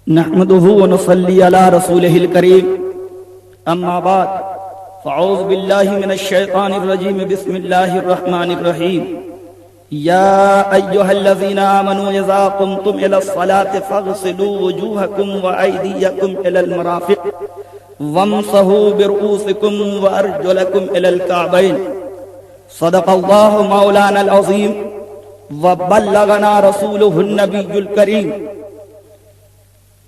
نحمده ونصلي على رسوله الكريم اما بعد فاعوذ بالله من الشيطان الرجيم بسم الله الرحمن الرحيم يا ايها الذين امنوا اذا قمتم الى الصلاه فاغسلوا وجوهكم وايديكم الى المرافق وامسحوا برؤوسكم وارجلكم الى الكعبين صدق الله مولانا العظيم وبلغنا رسوله النبي الكريم.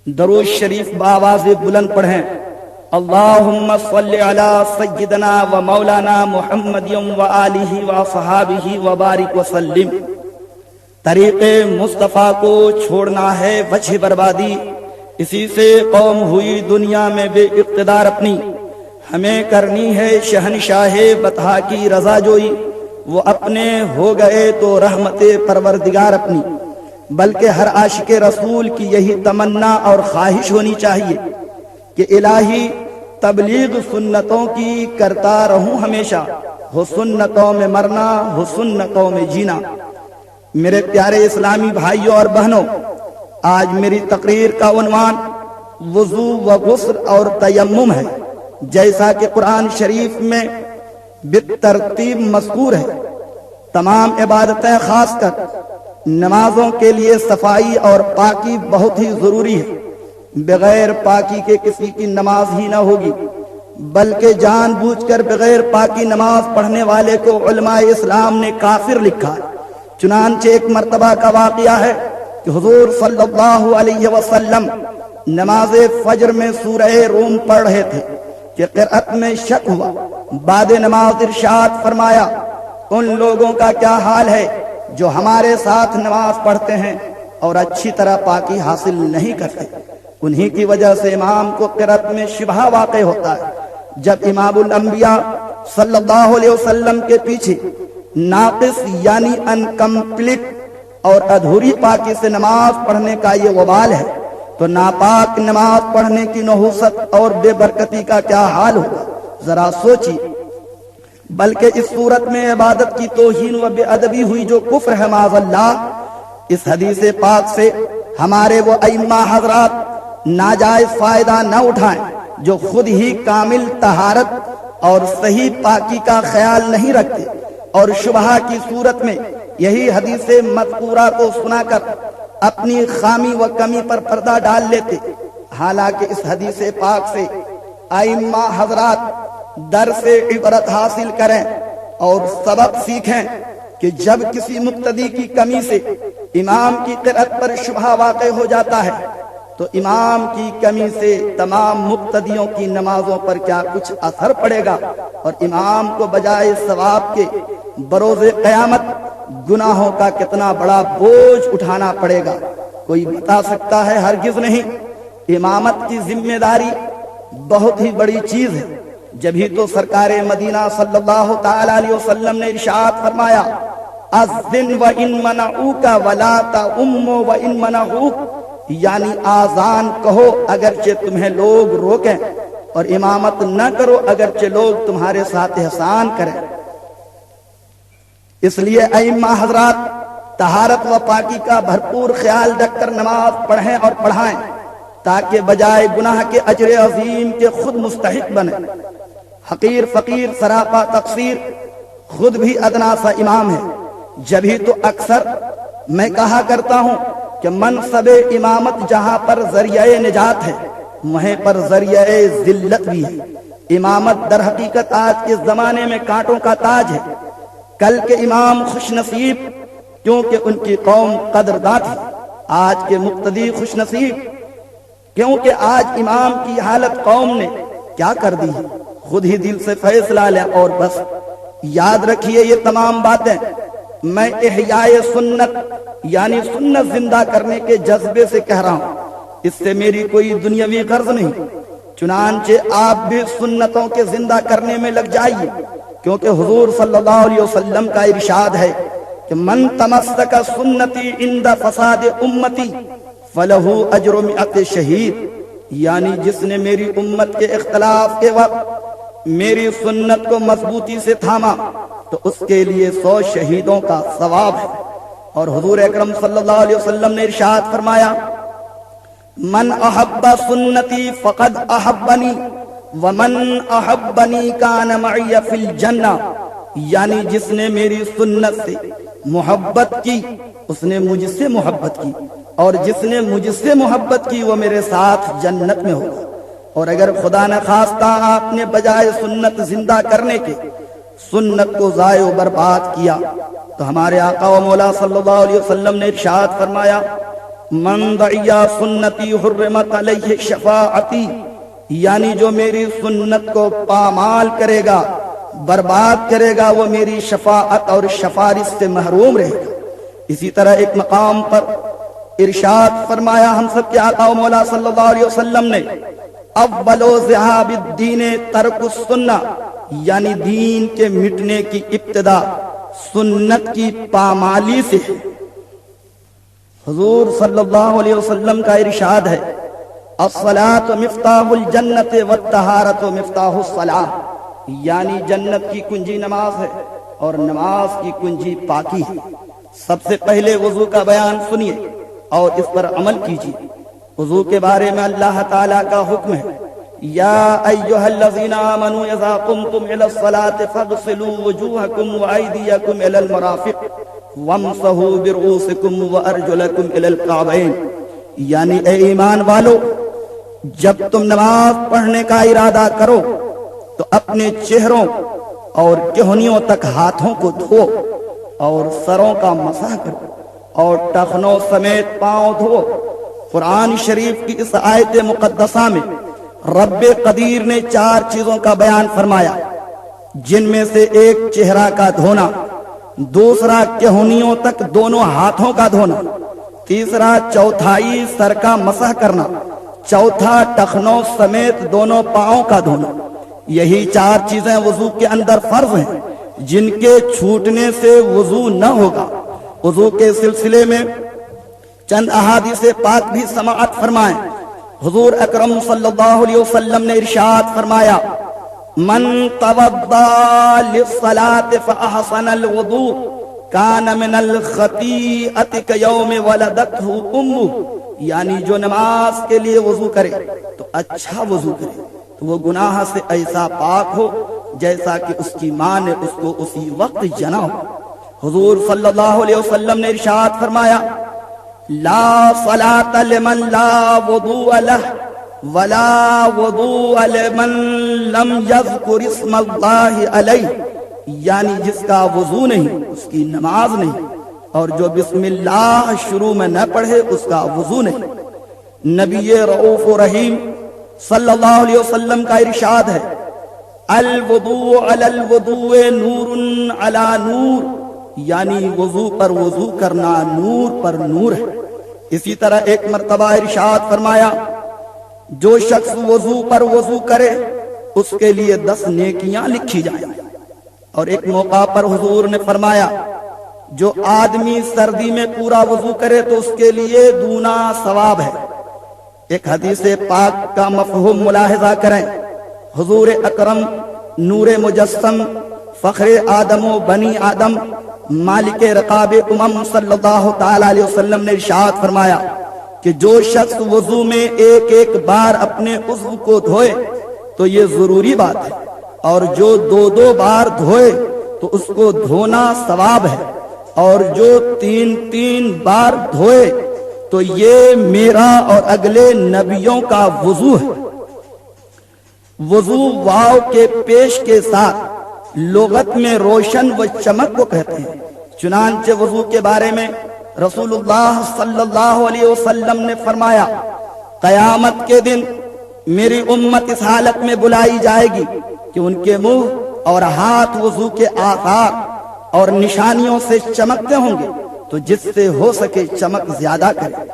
درود شریف بآواز بلند پڑھیں. اللہم صلی علی سیدنا و مولانا محمد و آلہ و صحابہ و بارک وسلم. طریق مصطفیٰ کو چھوڑنا ہے وجہ بربادی، اسی سے قوم ہوئی دنیا میں بے اقتدار اپنی. ہمیں کرنی ہے شہنشاہ بطحا کی رضا جوئی، وہ اپنے ہو گئے تو رحمت پروردگار اپنی. بلکہ ہر عاشق رسول کی یہی تمنا اور خواہش ہونی چاہیے کہ الہی تبلیغ سنتوں کی کرتا رہوں ہمیشہ، ہو سنتوں میں مرنا ہو سنتوں میں جینا. میرے پیارے اسلامی بھائیوں اور بہنوں، آج میری تقریر کا عنوان وضو و غسل اور تیمم ہے. جیسا کہ قرآن شریف میں بالترتیب مذکور ہے، تمام عبادتیں خاص کر نمازوں کے لیے صفائی اور پاکی بہت ہی ضروری ہے. بغیر پاکی کے کسی کی نماز ہی نہ ہوگی، بلکہ جان بوجھ کر بغیر پاکی نماز پڑھنے والے کو علماء اسلام نے کافر لکھا ہے. چنانچہ ایک مرتبہ کا واقعہ ہے کہ حضور صلی اللہ علیہ وسلم نماز فجر میں سورہ روم پڑھ رہے تھے کہ قرأت میں شک ہوا. بعد نماز ارشاد فرمایا، ان لوگوں کا کیا حال ہے جو ہمارے ساتھ نماز پڑھتے ہیں اور اچھی طرح پاکی حاصل نہیں کرتے. انہی کی وجہ سے امام کو قرأت میں شبہ واقع ہوتا ہے. جب امام الانبیاء صلی اللہ علیہ وسلم کے پیچھے ناقص یعنی انکمپلیٹ اور ادھوری پاکی سے نماز پڑھنے کا یہ وبال ہے، تو ناپاک نماز پڑھنے کی نحوست اور بے برکتی کا کیا حال ہوگا، ذرا سوچیے. بلکہ اس صورت میں عبادت کی توہین و بے ادبی ہوئی جو کفر ہے معاذ اللہ. اس حدیث پاک سے ہمارے وہ ائمہ حضرات ناجائز فائدہ نہ اٹھائیں جو خود ہی کامل طہارت اور صحیح پاکی کا خیال نہیں رکھتے اور شبہہ کی صورت میں یہی حدیث مذکورہ کو سنا کر اپنی خامی و کمی پر پردہ ڈال لیتے. حالانکہ اس حدیث پاک سے ائمہ حضرات درس عبرت حاصل کریں اور سبق سیکھیں کہ جب کسی مقتدی کی کمی سے امام کی قرأت پر شبہ واقع ہو جاتا ہے تو امام کی کمی سے تمام مقتدیوں کی نمازوں پر کیا کچھ اثر پڑے گا، اور امام کو بجائے ثواب کے بروز قیامت گناہوں کا کتنا بڑا بوجھ اٹھانا پڑے گا. کوئی بتا سکتا ہے؟ ہرگز نہیں. امامت کی ذمہ داری بہت ہی بڑی چیز ہے. جبھی تو سرکار مدینہ صلی اللہ تعالی علیہ وسلم نے ارشاد فرمایا، اذن و ان منعوک ولا تؤم و ان منعوک، یعنی آذان کہو اگرچہ تمہیں لوگ روکیں، اور امامت نہ کرو اگرچہ لوگ تمہارے ساتھ احسان کریں. اس لیے ائمہ حضرات طہارت و پاکی کا بھرپور خیال رکھ کر نماز پڑھیں اور پڑھائیں تاکہ بجائے گناہ کے اجر عظیم کے خود مستحق بنے. حقیر فقیر سراپا تقصیر خود بھی ادنا سا امام ہے. جبھی تو اکثر میں کہا کرتا ہوں کہ منصب امامت جہاں پر ذریعہ نجات ہے وہیں پر ذریعہ ذلت بھی ہے. امامت در حقیقت آج کے زمانے میں کانٹوں کا تاج ہے. کل کے امام خوش نصیب کیونکہ ان کی قوم قدرداں تھی. آج کے مقتدی خوش نصیب کیونکہ آج امام کی حالت قوم نے کیا کر دی ہے. خود ہی دل سے فیصلہ لیں اور بس. یاد رکھیے یہ تمام باتیں میں احیاء سنت یعنی سنت زندہ کرنے کے جذبے سے کہہ رہا ہوں. اس سے میری کوئی دنیاوی غرض نہیں. چنانچہ آپ بھی سنتوں کے زندہ کرنے میں لگ جائیے، کیونکہ حضور صلی اللہ علیہ وسلم کا ارشاد ہے کہ من تمسک سنتی عند فساد امتی فلہ اجر مئت شہید، یعنی جس نے میری امت کے اختلاف کے وقت میری سنت کو مضبوطی سے تھاما تو اس کے لیے 100 شہیدوں کا ثواب ہے. اور حضور اکرم صلی اللہ علیہ وسلم نے ارشاد فرمایا، من احب سنتی فقد احبنی ومن احبنی کان معی فی الجنہ، یعنی جس نے میری سنت سے محبت کی اس نے مجھ سے محبت کی، اور جس نے مجھ سے محبت کی وہ میرے ساتھ جنت میں ہوگا۔ اور اگر خدا نہ خواستہ آپ نے بجائے سنت زندہ کرنے کے سنت کو ضائع و برباد کیا تو ہمارے آقا و مولا صلی اللہ علیہ وسلم نے ارشاد فرمایا، من دعیا سنتی حرمت علیہ شفاعتی، یعنی جو میری سنت کو پامال کرے گا، برباد کرے گا، وہ میری شفاعت اور سفارش سے محروم رہے گا۔ اسی طرح ایک مقام پر ارشاد فرمایا ہم سب کے آقا و مولا صلی اللہ علیہ وسلم نے، اول ذہاب الدین ترک السنہ، یعنی دین کے مٹنے کی ابتدا سنت کی پامالی سے ہے۔ حضور صلی اللہ علیہ وسلم کا ارشاد ہے، الصلاۃ مفتاح الجنت والطہارۃ مفتاح الصلاۃ، یعنی جنت کی کنجی نماز ہے اور نماز کی کنجی پاکی ہے۔ سب سے پہلے وضو کا بیان سنیے اور اس پر عمل کیجیے۔ وضو کے بارے میں اللہ تعالیٰ کا حکم ہے، یا ایھا الذین آمنوا اذا قمتم الی الصلاۃ فاغسلوا وجوہکم وایدیکم الی المرافق وامسحوا برؤوسکم وارجلکم الی الکعبین، یعنی اے ایمان والو، جب تم نماز پڑھنے کا ارادہ کرو تو اپنے چہروں اور کہنیوں تک ہاتھوں کو دھو اور سروں کا مسح کرو اور ٹخنوں سمیت پاؤں دھو۔ قرآن شریف کی اس آیت مقدسہ میں رب قدیر نے 4 چیزوں کا بیان فرمایا، جن میں سے ایک چہرہ کا دھونا، دوسرا کہنیوں تک دونوں ہاتھوں کا دھونا، تیسرا چوتھائی سر کا مسح کرنا، چوتھا ٹخنوں سمیت دونوں پاؤں کا دھونا۔ یہی 4 چیزیں وضو کے اندر فرض ہیں، جن کے چھوٹنے سے وضو نہ ہوگا۔ وضو کے سلسلے میں چند احادیث پاک بھی سماعت فرمائیں۔ حضور اکرم صلی اللہ علیہ وسلم نے ارشاد فرمایا، من توضا للصلاة فاحسن الوضوء کان من الخطیئۃ کیوم ولدتہ امہ، یعنی جو نماز کے لیے وضو کرے تو اچھا وضو کرے تو وہ گناہ سے ایسا پاک ہو جیسا کہ اس کی ماں نے اس کو اسی وقت جنا ہو۔ حضور صلی اللہ علیہ وسلم نے ارشاد فرمایا، لا صلاة لمن لا وضوء له ولا وضوء لمن لم يذكر اسم اللہ علیہ، یعنی جس کا وضو نہیں اس کی نماز نہیں، اور جو بسم اللہ شروع میں نہ پڑھے اس کا وضو نہیں۔ نبی رؤوف رحیم صلی اللہ علیہ وسلم کا ارشاد ہے، الوضوء علی الوضوء نور علی نور، یعنی وضو پر وضو کرنا نور پر نور ہے۔ اسی طرح ایک مرتبہ ارشاد فرمایا، جو شخص وضو پر وضو کرے اس کے لیے 10 نیکیاں لکھی جائیں۔ اور ایک موقع پر حضور نے فرمایا، جو آدمی سردی میں پورا وضو کرے تو اس کے لیے دونا ثواب ہے۔ ایک حدیث پاک کا مفہوم ملاحظہ کریں، حضور اکرم نور مجسم فخر آدم و بنی آدم مالک رقاب صلی اللہ تعالی علیہ وسلم نے ارشاد فرمایا کہ جو شخص وضو میں ایک ایک بار اپنے عضو کو دھوئے تو یہ ضروری بات ہے، اور جو 2 بار دھوئے تو اس کو دھونا ثواب ہے، اور جو 3 بار دھوئے تو یہ میرا اور اگلے نبیوں کا وضو ہے۔ وضو واو کے پیش کے ساتھ لغت میں روشن و چمک کو کہتے ہیں۔ چنانچہ وضو کے بارے میں رسول اللہ صلی اللہ علیہ وسلم نے فرمایا، قیامت کے دن میری امت اس حالت میں بلائی جائے گی کہ ان کے منہ اور ہاتھ وضو کے آثار اور نشانیوں سے چمکتے ہوں گے، تو جس سے ہو سکے چمک زیادہ کرے،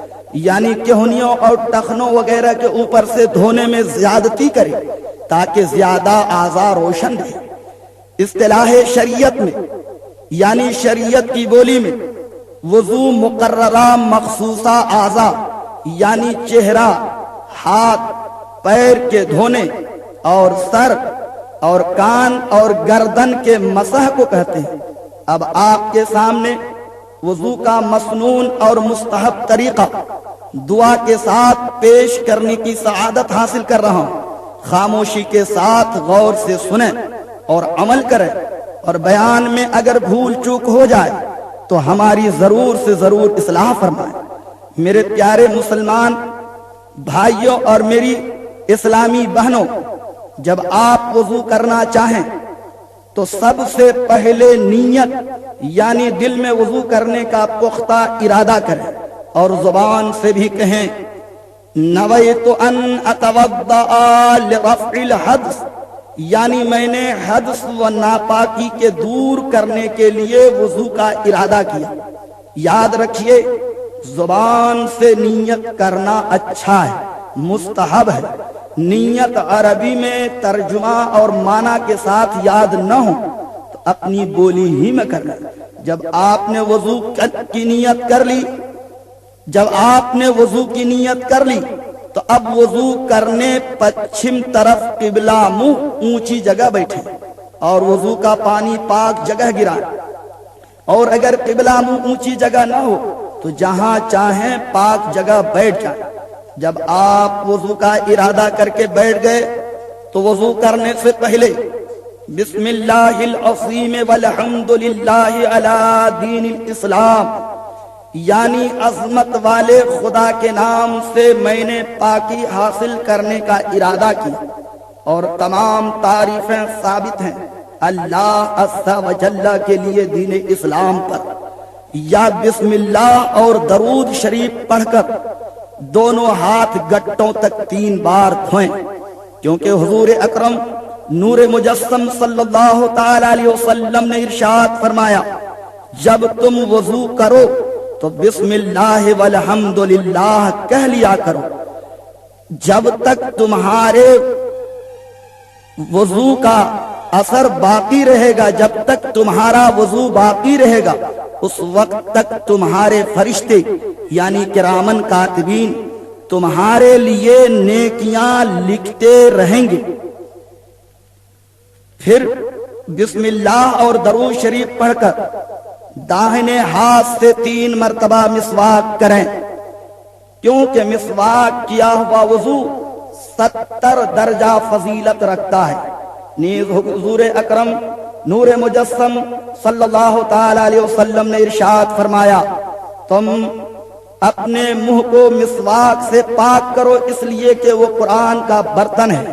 یعنی کہنیوں اور ٹخنوں وغیرہ کے اوپر سے دھونے میں زیادتی کرے تاکہ زیادہ اعضاء روشن رہے۔ اصطلاح شریعت میں یعنی شریعت کی بولی میں وضو مقررہ مخصوصہ اعضاء یعنی چہرہ، ہاتھ، پیر کے دھونے اور سر اور کان اور گردن کے مسح کو کہتے ہیں۔ اب آپ کے سامنے وضو کا مسنون اور مستحب طریقہ دعا کے ساتھ پیش کرنے کی سعادت حاصل کر رہا ہوں۔ خاموشی کے ساتھ غور سے سنیں اور عمل کریں، اور بیان میں اگر بھول چوک ہو جائے تو ہماری ضرور سے ضرور اصلاح فرمائیں۔ میرے پیارے مسلمان بھائیوں اور میری اسلامی بہنوں، جب آپ وضو کرنا چاہیں تو سب سے پہلے نیت یعنی دل میں وضو کرنے کا پختہ ارادہ کریں، اور زبان سے بھی کہیں نویت ان اتوضأ لرفع الحدث، یعنی میں نے حدث و ناپاکی کے دور کرنے کے لیے وضو کا ارادہ کیا۔ یاد رکھیے، زبان سے نیت کرنا اچھا ہے، مستحب ہے۔ نیت عربی میں ترجمہ اور معنی کے ساتھ یاد نہ ہو تو اپنی بولی ہی میں کرنا۔ جب آپ نے وضو کی نیت کر لی تو اب وضو کرنے پچھم طرف قبلہ منہ اونچی جگہ بیٹھے اور وضو کا پانی پاک جگہ گرائیں، اور اگر قبلہ منہ اونچی جگہ نہ ہو تو جہاں چاہیں پاک جگہ بیٹھ جائیں۔ جب آپ وضو کا ارادہ کر کے بیٹھ گئے تو وضو کرنے سے پہلے بسم اللہ العظیم والحمد للہ علی دین الاسلام، یعنی عظمت والے خدا کے نام سے میں نے پاکی حاصل کرنے کا ارادہ کیا، اور تمام تعریفیں ثابت ہیں اللہ عز و جل کے لیے دین اسلام پر۔ یا بسم اللہ اور درود شریف پڑھ کر دونوں ہاتھ گٹوں تک 3 بار دھوئیں، کیونکہ حضور اکرم نور مجسم صلی اللہ تعالی علیہ وسلم نے ارشاد فرمایا، جب تم وضو کرو تو بسم اللہ والحمد للہ کہہ لیا کرو۔ جب تک تمہارے وضو کا اثر باقی رہے گا، جب تک تمہارا وضو باقی رہے گا، اس وقت تک تمہارے فرشتے یعنی کرامن کاتبین تمہارے لیے نیکیاں لکھتے رہیں گے۔ پھر بسم اللہ اور درود شریف پڑھ کر داہنے ہاتھ سے 3 مرتبہ مسواک کریں، کیونکہ مسواک کیا ہوا وضو 70 درجہ فضیلت رکھتا ہے۔ نیز حضور اکرم نور مجسم صلی اللہ تعالی علیہ وسلم نے ارشاد فرمایا، تم اپنے منہ کو مسواک سے پاک کرو، اس لیے کہ وہ قرآن کا برتن ہے۔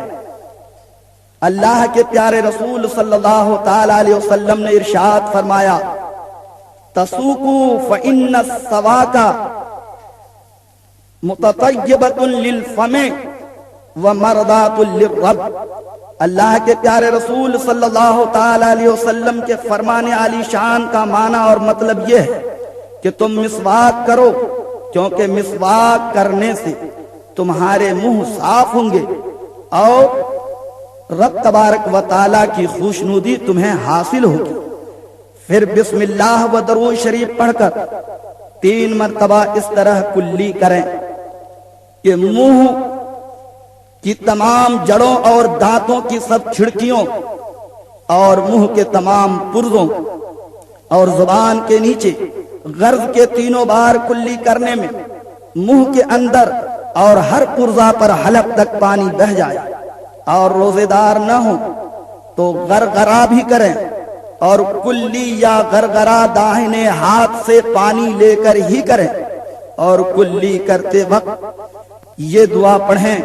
اللہ کے پیارے رسول صلی اللہ تعالی علیہ وسلم نے ارشاد فرمایا، تسوقوا فإن السواک متطیبۃ للفم ومرضات للرب۔ اللہ کے پیارے رسول صلی اللہ تعالی علیہ وسلم کے فرمان عالی شان کا معنی اور مطلب یہ ہے کہ تم مسواک کرو، کیونکہ مسواک کرنے سے تمہارے منہ صاف ہوں گے اور رب تبارک و تعالی کی خوشنودی تمہیں حاصل ہوگی۔ پھر بسم اللہ و درود شریف پڑھ کر 3 مرتبہ اس طرح کلی کریں کہ منہ کی تمام جڑوں اور دانتوں کی سب کھڑکیوں اور منہ کے تمام پرزوں اور زبان کے نیچے غرض کے 3 بار کلی کرنے میں منہ کے اندر اور ہر پرزہ پر حلق تک پانی بہ جائے، اور روزے دار نہ ہو تو غرغرہ بھی کریں، اور کلی یا غرغرہ داہنے ہاتھ سے پانی لے کر ہی کریں، اور کلی کرتے وقت یہ دعا پڑھیں،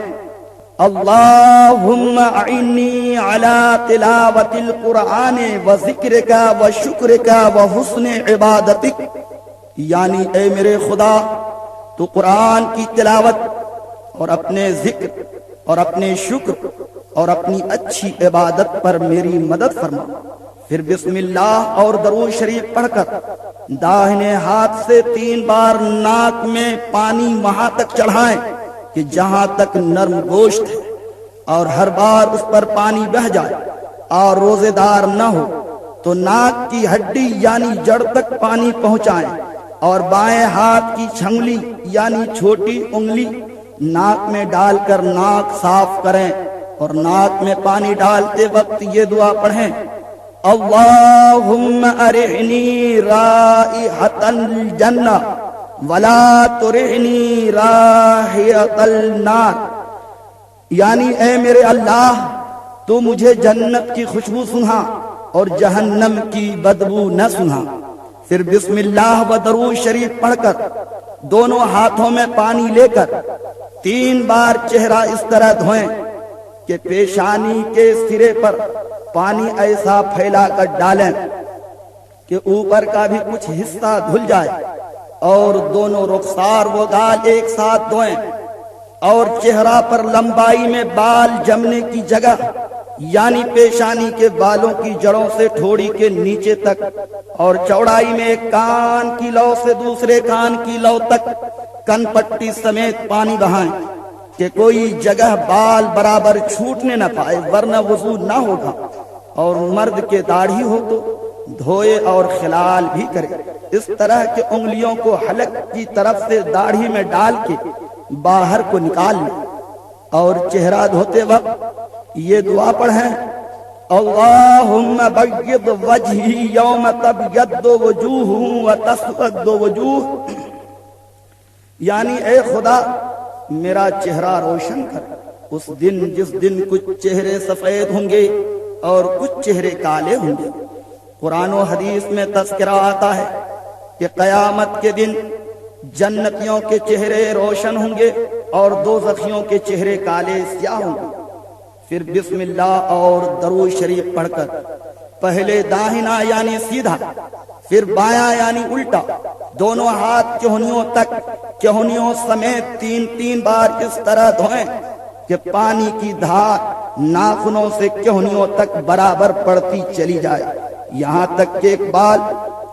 اللہم اعنی علی تلاوت القرآن و ذکرک و شکرک و حسن عبادتک، یعنی اے میرے خدا تو قرآن کی تلاوت اور اپنے ذکر اور اپنے شکر اور اپنی اچھی عبادت پر میری مدد فرما۔ پھر بسم اللہ اور درود شریف پڑھ کر داہنے ہاتھ سے 3 بار ناک میں پانی وہاں تک چڑھائیں کہ جہاں تک نرم گوشت ہے، اور ہر بار اس پر پانی بہ جائے، اور روزے دار نہ ہو تو ناک کی ہڈی یعنی جڑ تک پانی پہنچائیں، اور بائیں ہاتھ کی چھنگلی یعنی چھوٹی انگلی ناک میں ڈال کر ناک صاف کریں، اور ناک میں پانی ڈالتے وقت یہ دعا پڑھیں، اللہم ارعنی رائحۃ الجنہ ولا ترعنی رائحۃ النار، یعنی اے میرے اللہ تو مجھے جنت کی خوشبو سنھا اور جہنم کی بدبو نہ سنھا۔ پھر بسم اللہ و درود شریف پڑھ کر دونوں ہاتھوں میں پانی لے کر 3 بار چہرہ اس طرح دھوئیں کہ پیشانی کے سرے پر پانی ایسا پھیلا کر ڈالیں کہ اوپر کا بھی کچھ حصہ دھل جائے، اور دونوں رخسار و گال ایک ساتھ دھوئیں، اور چہرہ پر لمبائی میں بال جمنے کی جگہ یعنی پیشانی کے بالوں کی جڑوں سے ٹھوڑی کے نیچے تک، اور چوڑائی میں ایک کان کی لو سے دوسرے کان کی لو تک کن پٹی سمیت پانی بہائیں کہ کوئی جگہ بال برابر چھوٹنے نہ پائے ورنہ وضو نہ ہوگا۔ اور مرد کے داڑھی ہو تو دھوئے اور خلال بھی کرے، اس طرح کہ انگلیوں کو حلق کی طرف سے داڑھی میں ڈال کے باہر کو نکال لیں، اور چہرہ دھوتے وقت یہ دعا پڑھیں، اللہم بیض وجہی یوم تبیض وجوہ وتسود وجوہ، یعنی اے خدا میرا چہرہ روشن کر اس دن جس دن کچھ چہرے سفید ہوں گے اور کچھ چہرے کالے ہوں گے۔ قرآن و حدیث میں تذکرہ آتا ہے کہ قیامت کے دن جنتیوں کے چہرے روشن ہوں گے اور دوزخیوں کے چہرے کالے سیاہ ہوں گے۔ پھر بسم اللہ اور درود شریف پڑھ کر پہلے داہنا یعنی سیدھا، پھر بایاں یعنی الٹا، دونوں ہاتھ کہنیوں تک کہنیوں سمیت 3 بار اس طرح دھوئیں کہ پانی کی دھار ناخنوں سے کہنیوں تک برابر پڑتی چلی جائے، یہاں تک کہ ایک بال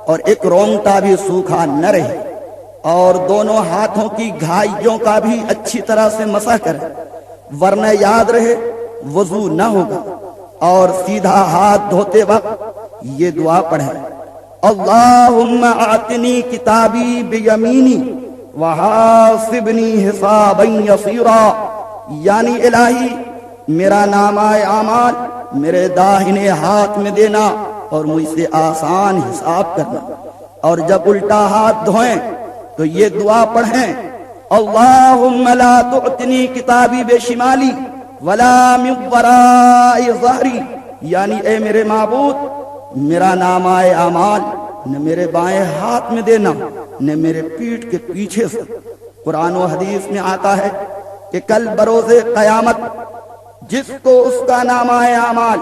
اور ایک رونگٹا بھی سوکھا نہ رہے، اور دونوں ہاتھوں کی گھائیوں کا بھی اچھی طرح سے مسح کریں ورنہ یاد رہے وضو نہ ہوگا۔ اور سیدھا ہاتھ دھوتے وقت یہ دعا پڑھیں، اللہم اعطنی کتابی بیمینی وحاسبنی حسابا یسیرا، یعنی الہی میرا نامہ اعمال میرے داہنے ہاتھ میں دینا اور مجھ سے آسان حساب کرنا۔ اور جب الٹا ہاتھ دھوئیں تو یہ دعا پڑھیں، اللہم لا تعطنی کتابی بشمالی ولا من وراء ظہری، یعنی اے میرے معبود میرا نامہ اعمال نہ میرے بائیں ہاتھ میں دینا نہ میرے پیٹھ کے پیچھے سے۔ قرآن و حدیث میں آتا ہے کہ کل بروز قیامت جس کو اس کا نامہ اعمال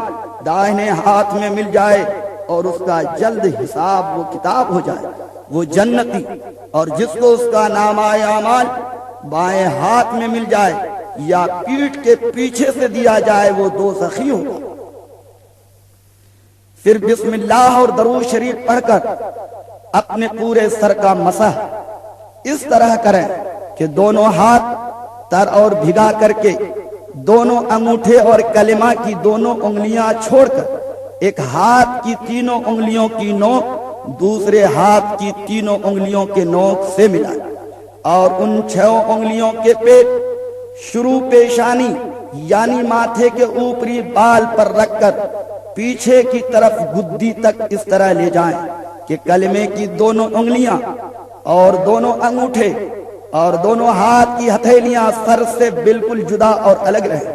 دائیں ہاتھ میں مل جائے اور اس کا جلد حساب و کتاب ہو جائے وہ جنتی، اور جس کو اس کا نامہ اعمال بائیں ہاتھ میں مل جائے یا پیٹھ کے پیچھے سے دیا جائے وہ دوزخی ہوگا۔ پھر بسم اللہ اور درود شریف پڑھ کر اپنے پورے سر کا مسح اس طرح کریں کہ دونوں ہاتھ تر اور بھگا کر کے دونوں انگوٹھے اور کلمہ کی دونوں انگلیاں چھوڑ کر ایک ہاتھ کی 3 انگلیوں کی نوک دوسرے ہاتھ کی 3 انگلیوں کے نوک سے ملائیں، اور ان 6 انگلیوں کے پیٹ شروع پیشانی یعنی ماتھے کے اوپری بال پر رکھ کر پیچھے کی طرف گدی تک اس طرح لے جائیں کہ کلمے کی دونوں انگلیاں اور دونوں انگوٹھے اور دونوں ہاتھ کی ہتھیلیاں سر سے بالکل جدا اور الگ رہیں۔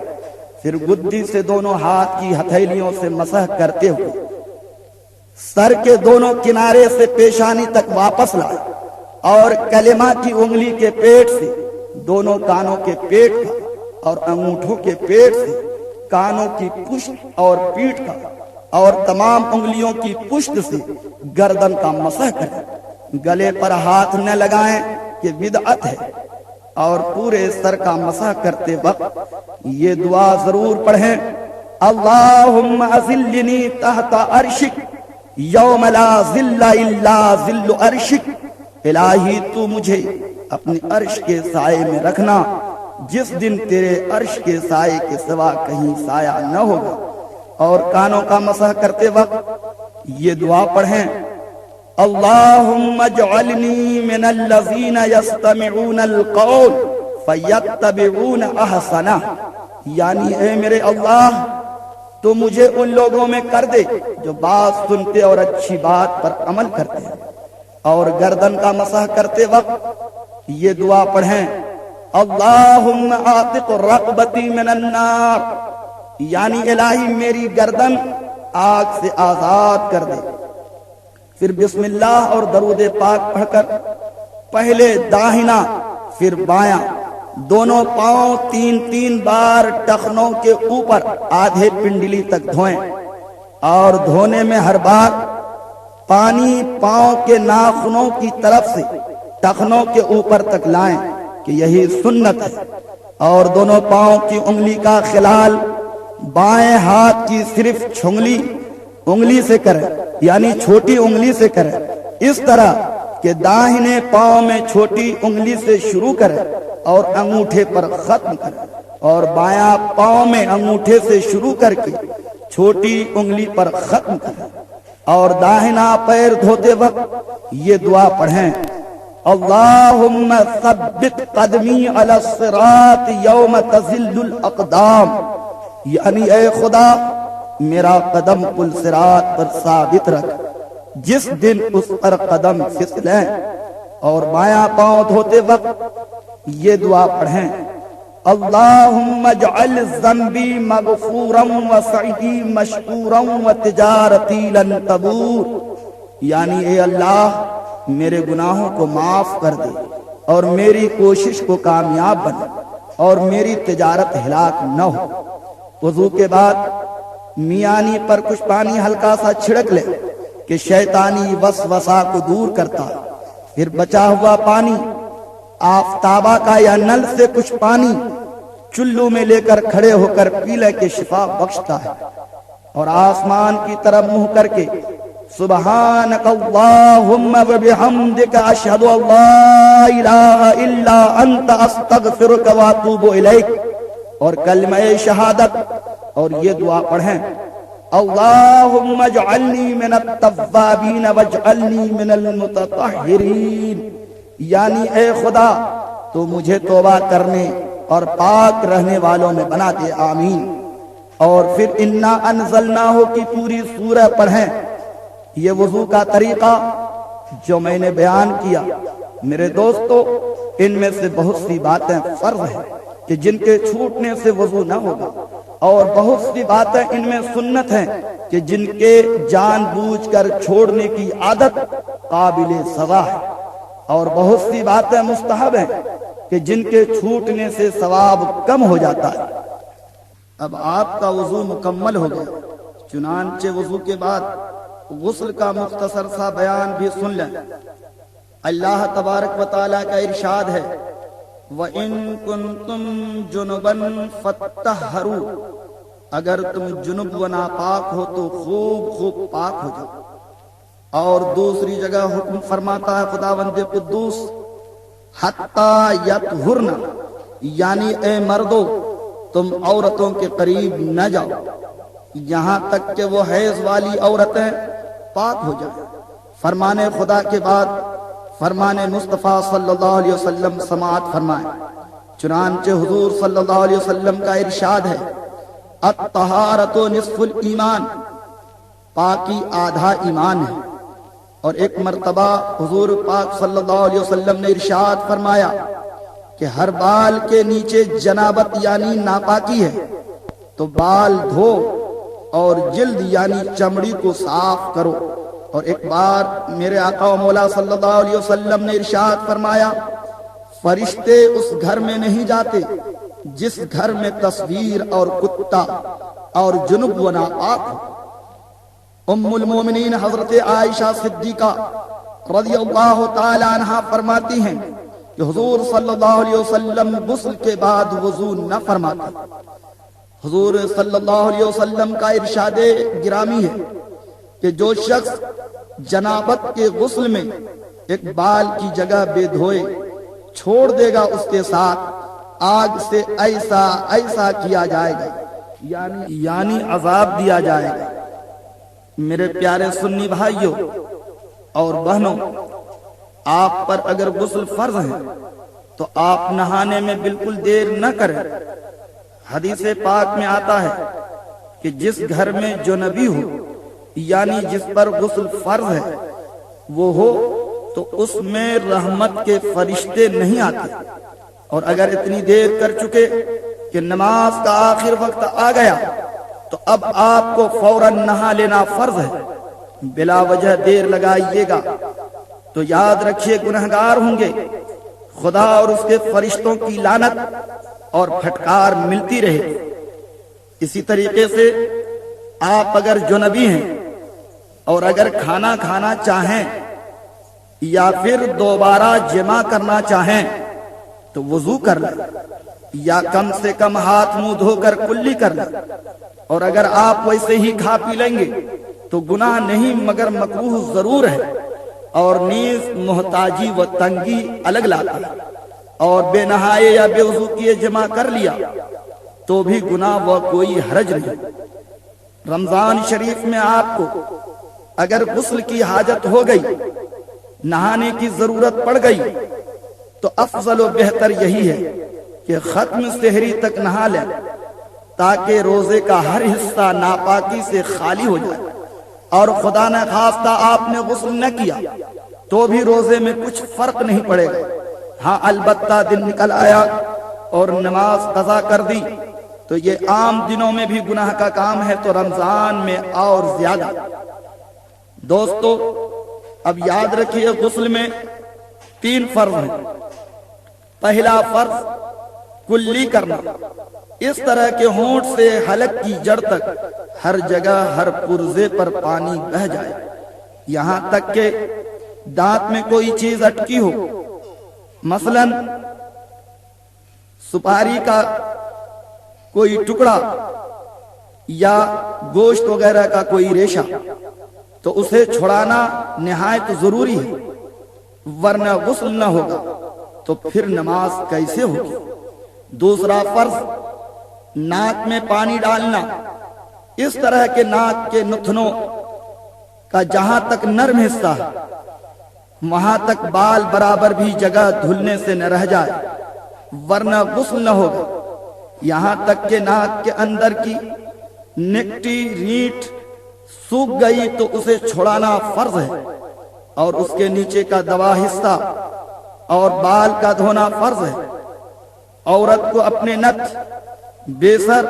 پھر گدی سے دونوں ہاتھ کی ہتھیلیوں سے مسح کرتے ہوئے سر کے دونوں کنارے سے پیشانی تک واپس لائیں، اور کلمہ کی انگلی کے پیٹ سے دونوں کانوں کے پیٹ کا اور انگوٹھوں کے پیٹ سے کانوں کی پشت اور پیٹھ کا اور تمام انگلیوں کی پشت سے گردن کا مسح کریں، گلے پر ہاتھ نہ لگائیں کہ بدعت ہے، اور پورے سر کا مسح کرتے وقت یہ دعا ضرور پڑھیں، اللہم اذلنی تحت عرشک یوم لا ظل الا ظل عرشک، الہی تو مجھے اپنے عرش کے سائے میں رکھنا جس دن تیرے عرش کے سائے کے سوا کہیں سایہ نہ ہوگا۔ اور کانوں کا مسح کرتے وقت یہ دعا پڑھیں، اللہم اجعلنی من الذین یستمعون القول فیتبعون احسنہ، یعنی اے میرے اللہ تو مجھے ان لوگوں میں کر دے جو بات سنتے اور اچھی بات پر عمل کرتے ہیں۔ اور گردن کا مسح کرتے وقت یہ دعا پڑھیں اللہم آتق رقبتی من النار، یعنی الہی میری گردن آگ سے آزاد کر دے۔ پھر بسم اللہ اور درود پاک پڑھ کر پہلے داہنا پھر بایاں دونوں پاؤں 3 بار ٹخنوں کے اوپر آدھے پنڈلی تک دھوئیں، اور دھونے میں ہر بار پانی پاؤں کے ناخنوں کی طرف سے ٹخنوں کے اوپر تک لائیں کہ یہی سنت ہے۔ اور دونوں پاؤں کی انگلی کا خلال بائیں ہاتھ کی صرف چھنگلی انگلی سے کریں، یعنی چھوٹی انگلی سے کریں، اس طرح کہ داہنے پاؤں میں چھوٹی انگلی سے شروع کریں اور انگوٹھے پر ختم کریں، اور بایاں پاؤں میں انگوٹھے سے شروع کر کے چھوٹی انگلی پر ختم کریں۔ اور داہنا پیر دھوتے وقت یہ دعا پڑھیں اللہم ثبت قدمی علی الصراط یوم تزل الاقدام، یعنی اے خدا میرا قدم پل صراط پر ثابت رکھ جس دن اس پر قدم پھسلیں۔ اور بایاں پاؤں دھوتے وقت یہ دعا پڑھیں اللہم اجعل ذنبی مغفورا وسعی مشکورا وتجارتی لن تبور، یعنی اے اللہ میرے گناہوں کو معاف کر دے اور میری کوشش کو کامیاب بنا اور میری تجارت ہلاک نہ ہو۔ وضو کے بعد میانی پر کچھ پانی ہلکا سا چھڑک لے کہ شیطانی وسوسہ کو دور کرتا، پھر بچا ہوا پانی آفتابہ کا یا نل سے کچھ پانی چلو میں لے کر کھڑے ہو کر پی لے کے شفا بخشتا ہے، اور آسمان کی طرف منہ کر کے سبحانک اللہم وبحمدک اشہد ان لا الہ الا انت استغفرک واتوب الیک، اور کلمہ شہادت اور یہ دعا پڑھیں اللہم اجعلنی من التوابین واجعلنی من المتطہرین، یعنی اے خدا تو مجھے توبہ کرنے اور پاک رہنے والوں میں بنا دے، آمین۔ اور پھر انا انزلناہ کی پوری سورہ پڑھیں۔ یہ وضو کا طریقہ جو میں نے بیان کیا میرے دوستو، ان میں سے بہت سی باتیں فرض ہیں کہ جن کے چھوٹنے سے وضو نہ ہوگا، اور بہت سی باتیں ان میں سنت ہیں کہ جن کے جان بوجھ کر چھوڑنے کی عادت قابل سزا ہے، اور بہت سی باتیں مستحب ہیں کہ جن کے چھوٹنے سے ثواب کم ہو جاتا ہے۔ اب آپ کا وضو مکمل ہو گیا، چنانچہ وضو کے بعد غسل کا مختصر سا بیان بھی سن لیں۔ اللہ تبارک و تعالیٰ کا ارشاد ہے وَإِن كُنتُمْ جُنُبًا فَاتَّطَہَّرُوا، اگر تم جنب و ناپاک ہو تو خوب پاک ہو جاؤ۔ اور دوسری جگہ حکم فرماتا ہے خداوند قدوس حَتَّى يَطْهُرْنَ، یعنی اے مردو تم عورتوں کے قریب نہ جاؤ یہاں تک کہ وہ حیض والی عورتیں پاک ہو جائیں۔ فرمان خدا کے بعد فرمان مصطفیٰ صلی اللہ علیہ وسلم سماعت فرمائیں۔ چنانچہ حضور صلی اللہ علیہ وسلم کا ارشاد ہے الطہارۃ نصف الایمان، پاکی آدھا ایمان ہے۔ اور ایک مرتبہ حضور پاک صلی اللہ علیہ وسلم نے ارشاد فرمایا کہ ہر بال کے نیچے جنابت یعنی ناپاکی ہے تو بال دھو اور جلد یعنی چمڑی کو صاف کرو۔ اور ایک بار میرے آقا و مولا صلی اللہ علیہ وسلم نے ارشاد فرمایا فرشتے اس گھر میں نہیں جاتے جس گھر میں تصویر اور کتا اور جنب و ناپاک ہو۔ ام المومنین حضرت عائشہ صدیقہ رضی اللہ تعالی عنہا فرماتی ہیں کہ حضور صلی اللہ علیہ وسلم غسل کے بعد وضو نہ فرماتے۔ حضور صلی اللہ علیہ وسلم کا ارشاد گرامی ہے کہ جو شخص جنابت کے غسل میں ایک بال کی جگہ بے دھوئے چھوڑ دے گا اس کے ساتھ آگ سے ایسا کیا جائے گا، یعنی عذاب دیا جائے گا۔ میرے پیارے سنی بھائیوں اور بہنوں، آپ پر اگر غسل فرض ہے تو آپ نہانے میں بالکل دیر نہ کریں۔ حدیث پاک میں آتا ہے کہ جس گھر میں جو نبی ہو یعنی جس پر غسل فرض ہے وہ ہو تو اس میں رحمت کے فرشتے نہیں آتے، اور اگر اتنی دیر کر چکے کہ نماز کا آخر وقت آ گیا تو اب آپ کو فوراً نہا لینا فرض ہے، بلا وجہ دیر لگائیے گا تو یاد رکھیے گنہگار ہوں گے، خدا اور اس کے فرشتوں کی لعنت اور پھٹکار ملتی رہے۔ اسی طریقے سے آپ اگر جنبی ہیں اور اگر کھانا کھانا چاہیں یا پھر دوبارہ جمع کرنا چاہیں تو وضو کر لیں، یا کم سے کم ہاتھ منہ دھو کر کلی کر لیں، اور اگر آپ ویسے ہی کھا پی لیں گے تو گناہ نہیں مگر مکروہ ضرور ہے، اور نیز محتاجی و تنگی الگ لاتا ہے، اور بے نہائے یا بے وضو کیے جمع کر لیا تو بھی گناہ و کوئی حرج نہیں۔ رمضان شریف میں آپ کو اگر غسل کی حاجت ہو گئی، نہانے کی ضرورت پڑ گئی، تو افضل و بہتر یہی ہے کہ ختم سحری تک نہا لیں تاکہ روزے کا ہر حصہ ناپاکی سے خالی ہو جائے، اور خدا نہ خواستہ آپ نے غسل نہ کیا تو بھی روزے میں کچھ فرق نہیں پڑے گا۔ ہاں البتہ دن نکل آیا اور نماز قضا کر دی تو یہ عام دنوں میں بھی گناہ کا کام ہے، تو رمضان میں اور زیادہ۔ دوستو، اب یاد رکھیے غسل میں 3 فرض ہیں۔ پہلا فرض کلی کرنا، اس طرح کے ہونٹ سے حلق کی جڑ تک ہر جگہ ہر پرزے پر پانی بہہ جائے، یہاں تک کہ دانت میں کوئی چیز اٹکی ہو، مثلا سپاری کا کوئی ٹکڑا یا گوشت وغیرہ کا کوئی ریشہ، تو اسے چھڑانا نہایت ضروری ہے، ورنہ غسل نہ ہوگا تو پھر نماز کیسے ہوگی؟ دوسرا فرض ناک میں پانی ڈالنا، اس طرح کے ناک کے نتنوں کا جہاں تک نرم حصہ ہے وہاں تک بال برابر بھی جگہ دھلنے سے نہ رہ جائے، ورنہ غسل نہ ہوگا۔ یہاں تک کہ ناک کے اندر کی نکٹی ریٹھ سوکھ گئی تو اسے چھڑانا فرض ہے، اور اس کے نیچے کا دبا حصہ اور بال کا دھونا فرض ہے۔ عورت کو اپنے نت، بیسر،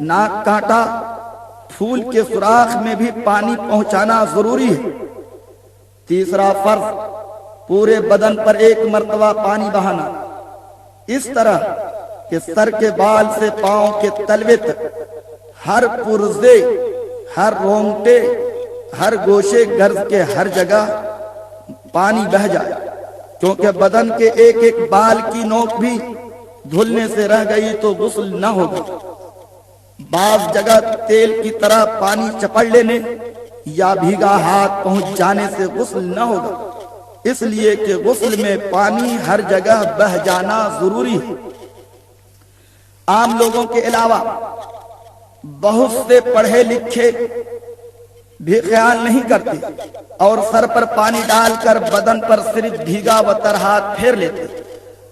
ناک کانٹا، پھول کے سوراخ میں بھی پانی پہنچانا ضروری ہے۔ تیسرا فرض پورے بدن پر 1 مرتبہ پانی بہانا، اس طرح کہ سر کے بال سے پاؤں کے تلوے تک ہر پرزے، ہر رونگٹے، ہر گوشے گرز کے ہر جگہ پانی بہہ جائے، کیونکہ بدن کے ایک ایک بال کی نوک بھی دھلنے سے رہ گئی تو غسل نہ ہوگا۔ بعض جگہ تیل کی طرح پانی چپڑ لینے یا بھیگا ہاتھ پہنچ جانے سے غسل نہ ہوگا، اس لیے کہ غسل میں پانی ہر جگہ بہہ جانا ضروری ہے۔ عام لوگوں کے علاوہ بہت سے پڑھے لکھے بھی خیال نہیں کرتے اور سر پر پانی ڈال کر بدن پر صرف بھیگا و تر ہاتھ پھیر لیتے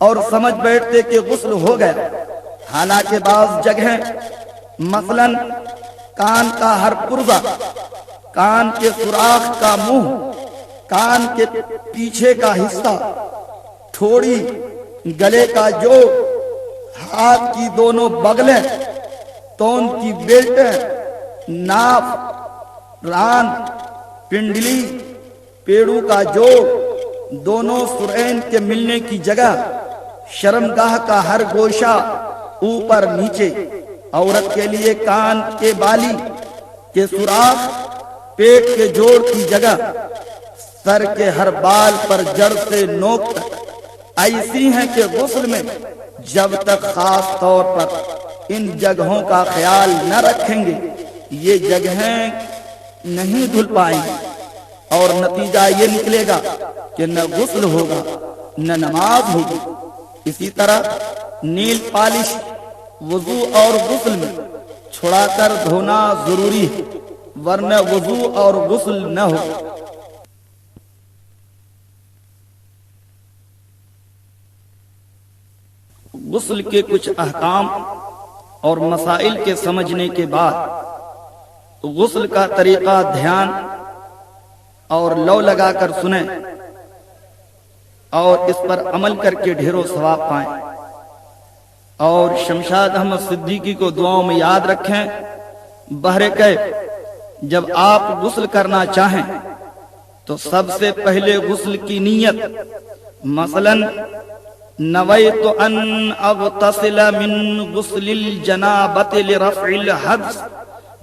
اور سمجھ بیٹھتے کہ غسل ہو گیا، حالانکہ بعض جگہیں مثلا کان کا ہر پرزہ، کان کے سوراخ کا منہ، کان کے پیچھے کا حصہ، تھوڑی گلے کا جو، ہاتھ کی دونوں بغلیں، تون کی بیلٹیں، ناف، ران، پنڈلی، پیڑو کا جوڑ، دونوں سرین کے ملنے کی جگہ، شرمگاہ کا ہر گوشہ اوپر نیچے، عورت کے لیے کان کے بالی کے سوراخ، پیٹ کے جوڑ کی جگہ، سر کے ہر بال پر جڑ سے نوک تک ایسی ہیں کہ غسل میں جب تک خاص طور پر ان جگہوں کا خیال نہ رکھیں گے یہ جگہیں نہیں دھل پائیں گی، اور نتیجہ یہ نکلے گا کہ نہ غسل ہوگا نہ نماز ہوگی۔ اسی طرح نیل پالش وضو اور غسل میں چھڑا کر دھونا ضروری ہے، ورنہ وضو اور غسل نہ ہو۔ غسل کے کچھ احکام اور مسائل کے سمجھنے کے بعد غسل کا طریقہ دھیان اور لو لگا کر سنیں اور اس پر عمل کر کے ڈھیروں ثواب پائیں۔ اور شمشاد احمد صدیقی کو دعاؤں میں یاد رکھیں۔ بہر کیف جب آپ غسل کرنا چاہیں تو سب سے پہلے غسل کی نیت، مثلا نویت ان اغتسل من غسل الجنابۃ لرفع الحدث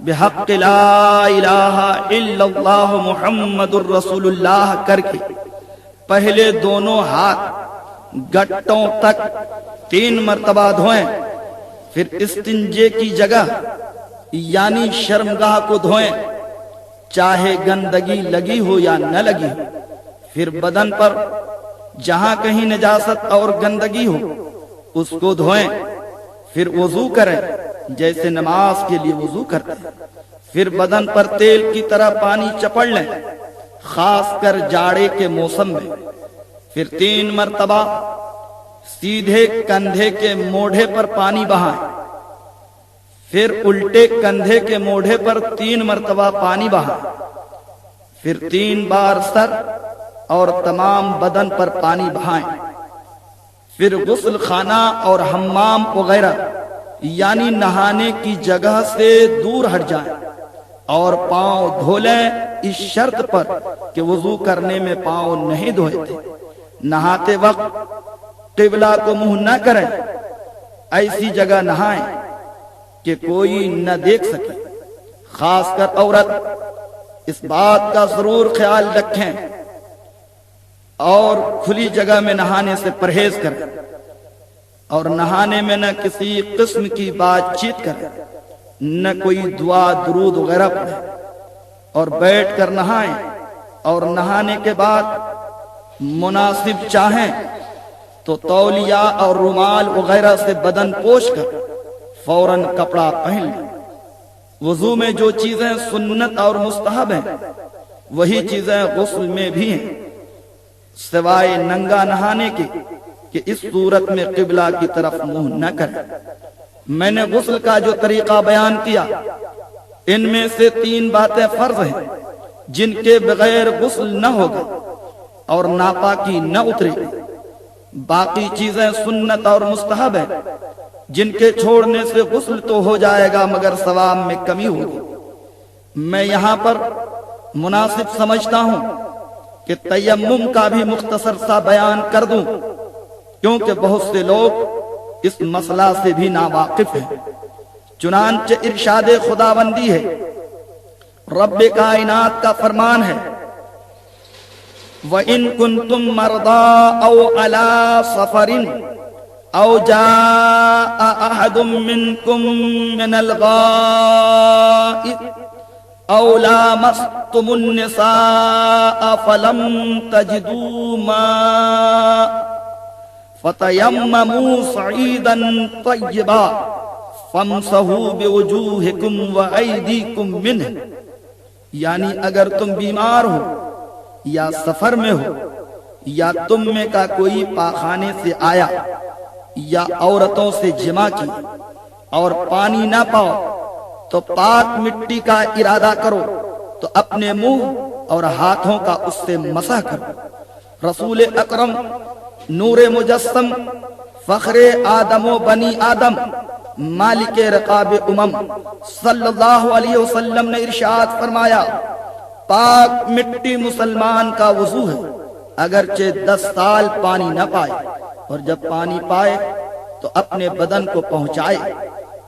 بحق لا الہ الا اللہ محمد الرسول اللہ کر کے پہلے دونوں ہاتھ گٹوں تک 3 مرتبہ دھوئیں، پھر استنجے کی جگہ یعنی شرمگاہ کو دھوئیں، چاہے گندگی لگی ہو یا نہ لگی ہو، پھر بدن پر جہاں کہیں نجاست اور گندگی ہو اس کو دھوئیں، پھر وضو کریں جیسے نماز کے لیے وضو کرتے ہیں، پھر بدن پر تیل کی طرح پانی چپڑ لیں، خاص کر جاڑے کے موسم میں، پھر 3 مرتبہ سیدھے کندھے کے موڑھے پر پانی بہائیں، پھر الٹے کندھے کے موڑھے پر 3 مرتبہ پانی بہائیں، پھر 3 بار سر اور تمام بدن پر پانی بہائیں، پھر غسل خانہ اور حمام وغیرہ یعنی نہانے کی جگہ سے دور ہٹ جائیں اور پاؤں دھو لیں، اس شرط پر کہ وضو کرنے میں پاؤں نہیں دھوئے تھے۔ نہاتے وقت قبلہ کو منہ نہ کریں، ایسی جگہ نہائیں کہ کوئی نہ دیکھ سکے، خاص کر عورت۔ اس بات کا ضرور خیال رکھیں اور کھلی جگہ میں نہانے سے پرہیز کریں، اور نہانے میں نہ کسی قسم کی بات چیت کریں، نہ کوئی دعا درود وغیرہ پڑھیں، اور بیٹھ کر نہائیں، اور نہانے کے بعد مناسب چاہیں تو تولیہ اور رومال وغیرہ سے بدن پوچھ کر فوراً کپڑا پہن لیں۔ وضو میں جو چیزیں سنت اور مستحب ہیں وہی چیزیں غسل میں بھی ہیں، سوائے ننگا نہانے کے کہ اس صورت میں قبلہ کی طرف منہ نہ کریں۔ میں نے غسل کا جو طریقہ بیان کیا ان میں سے 3 باتیں فرض ہیں جن کے بغیر غسل نہ ہوگا اور ناپاکی نہ اترے گی، باقی چیزیں سنت اور مستحب ہیں جن کے چھوڑنے سے غسل تو ہو جائے گا مگر ثواب میں کمی ہوگی۔ میں یہاں پر مناسب سمجھتا ہوں کہ تیمم کا بھی مختصر سا بیان کر دوں، کیونکہ بہت سے لوگ اس مسئلہ سے بھی ناواقف ہیں۔ چنانچہ ارشاد خداوندی ہے، رب کائنات کا فرمان ہے، وَإِن كُنتُم مَّرْضَىٰ أَوْ عَلَىٰ سَفَرٍ أَوْ جَاءَ أَحَدٌ مِّنكُم مِّنَ الْغَائِطِ أَوْ لَامَسْتُمُ النِّسَاءَ فَلَمْ تَجِدُوا مَاءً فَتَيَمَّمُوا صَعِيدًا طَيِّبًا فَامْسَحُوا بِوُجُوهِكُمْ وَأَيْدِيكُمْ مِنْهُ، یعنی اگر تم بیمار ہو یا سفر میں ہو یا تم میں کا کوئی پاخانے سے آیا یا عورتوں سے جمع کی اور پانی نہ پاؤ تو پاک مٹی کا ارادہ کرو تو اپنے منہ اور ہاتھوں کا اس سے مسح کرو۔ رسول اکرم نور مجسم فخر آدم و بنی آدم مالک رقاب امم صلی اللہ علیہ وسلم نے ارشاد فرمایا، پاک مٹی مسلمان کا وضو ہے اگرچہ 10 سال پانی نہ پائے، اور جب پانی پائے تو اپنے بدن کو پہنچائے،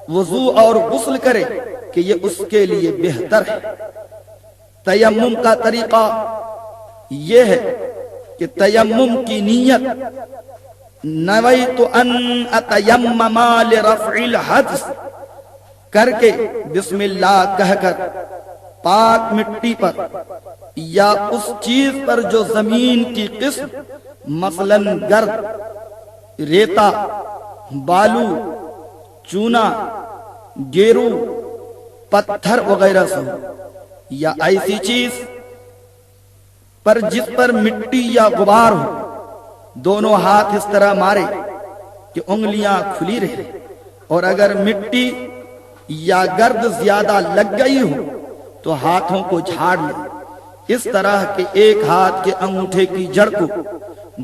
وضو اور غسل کرے کہ یہ اس کے لیے بہتر ہے۔ تیمم کا طریقہ یہ ہے کہ تیمم کی نیت نویت ان اتیمم لرفع الحدث کر کے بسم اللہ کہہ کر پاک مٹی پر یا اس چیز پر جو زمین کی قسم مثلا گرد، ریتا، بالو، چونا، گیرو، پتھر وغیرہ سے یا ایسی چیز پر جس پر مٹی یا غبار ہو، دونوں ہاتھ اس طرح مارے کہ انگلیاں کھلی رہے، اور اگر مٹی یا گرد زیادہ لگ گئی ہو تو ہاتھوں کو جھاڑ لے، اس طرح کہ ایک ہاتھ کے انگوٹھے کی جڑ کو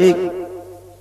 1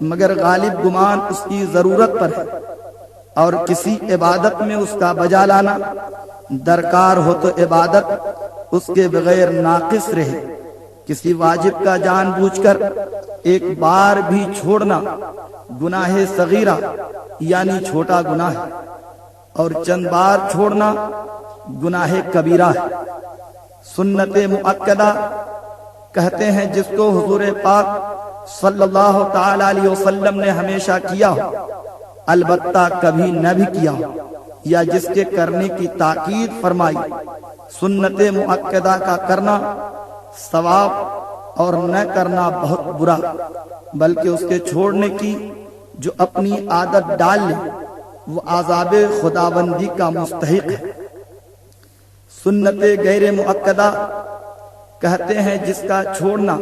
مگر غالب گمان اس کی ضرورت پر ہے، اور کسی عبادت میں اس کا بجا لانا درکار ہو تو عبادت اس کے بغیر ناقص رہے۔ کسی واجب کا جان بوجھ کر ایک بار بھی چھوڑنا گناہ صغیرہ یعنی چھوٹا گناہ ہے، اور چند بار چھوڑنا گناہ کبیرہ ہے۔ سنت مؤکدہ کہتے ہیں جس کو حضور پاک صلی اللہ تعالی علیہ وسلم نے ہمیشہ کیا ہو، البتہ کبھی نہ بھی کیا ہو، یا جس کے کرنے کی تاکید فرمائی۔ سنت مؤکدہ کا کرنا ثواب اور نہ کرنا بہت برا، بلکہ اس کے چھوڑنے کی جو اپنی عادت ڈال لے وہ عذاب خداوندی کا مستحق ہے۔ سنت غیر مؤکدہ کہتے ہیں جس کا چھوڑنا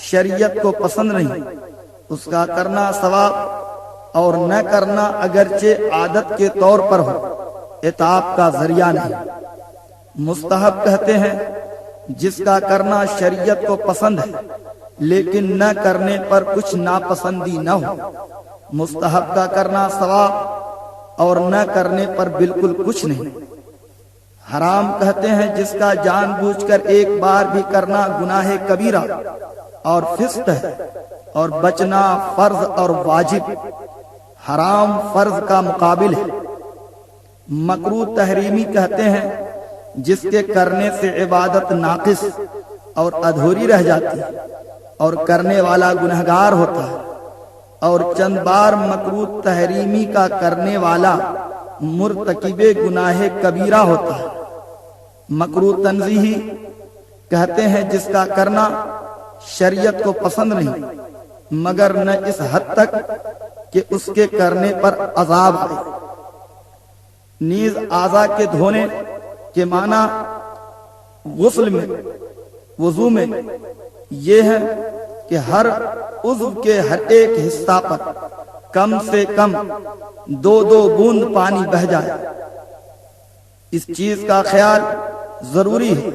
شریعت کو پسند نہیں، اس کا کرنا ثواب اور نہ کرنا اگرچہ عادت کے طور پر ہو عتاب کا ذریعہ نہیں۔ مستحب کہتے ہیں جس کا کرنا شریعت کو پسند ہے لیکن نہ کرنے پر کچھ ناپسندی نہ ہو۔ مستحب کا کرنا ثواب اور نہ کرنے پر بالکل کچھ نہیں۔ حرام کہتے ہیں جس کا جان بوجھ کر ایک بار بھی کرنا گناہ کبیرہ اور فسق ہے، اور بچنا فرض اور واجب۔ حرام فرض کا مقابل ہے۔ مکروہ تحریمی کہتے ہیں جس کے کرنے سے عبادت ناقص اور ادھوری رہ جاتی ہے اور کرنے والا گنہگار ہوتا ہے، اور چند بار مکروہ تحریمی کا کرنے والا مرتکب گناہ کبیرہ ہوتا ہے۔ مکروہ تنزیہی کہتے ہیں جس کا کرنا شریعت کو پسند نہیں، مگر نہ اس حد تک کہ اس کے کرنے پر عذاب آئے۔ نیز اعضاء کے دھونے کے معنی غسل میں، وضو میں یہ ہے کہ ہر عضو کے ہر ایک حصہ پر کم سے کم 2 بوند پانی بہہ جائے۔ اس چیز کا خیال ضروری ہے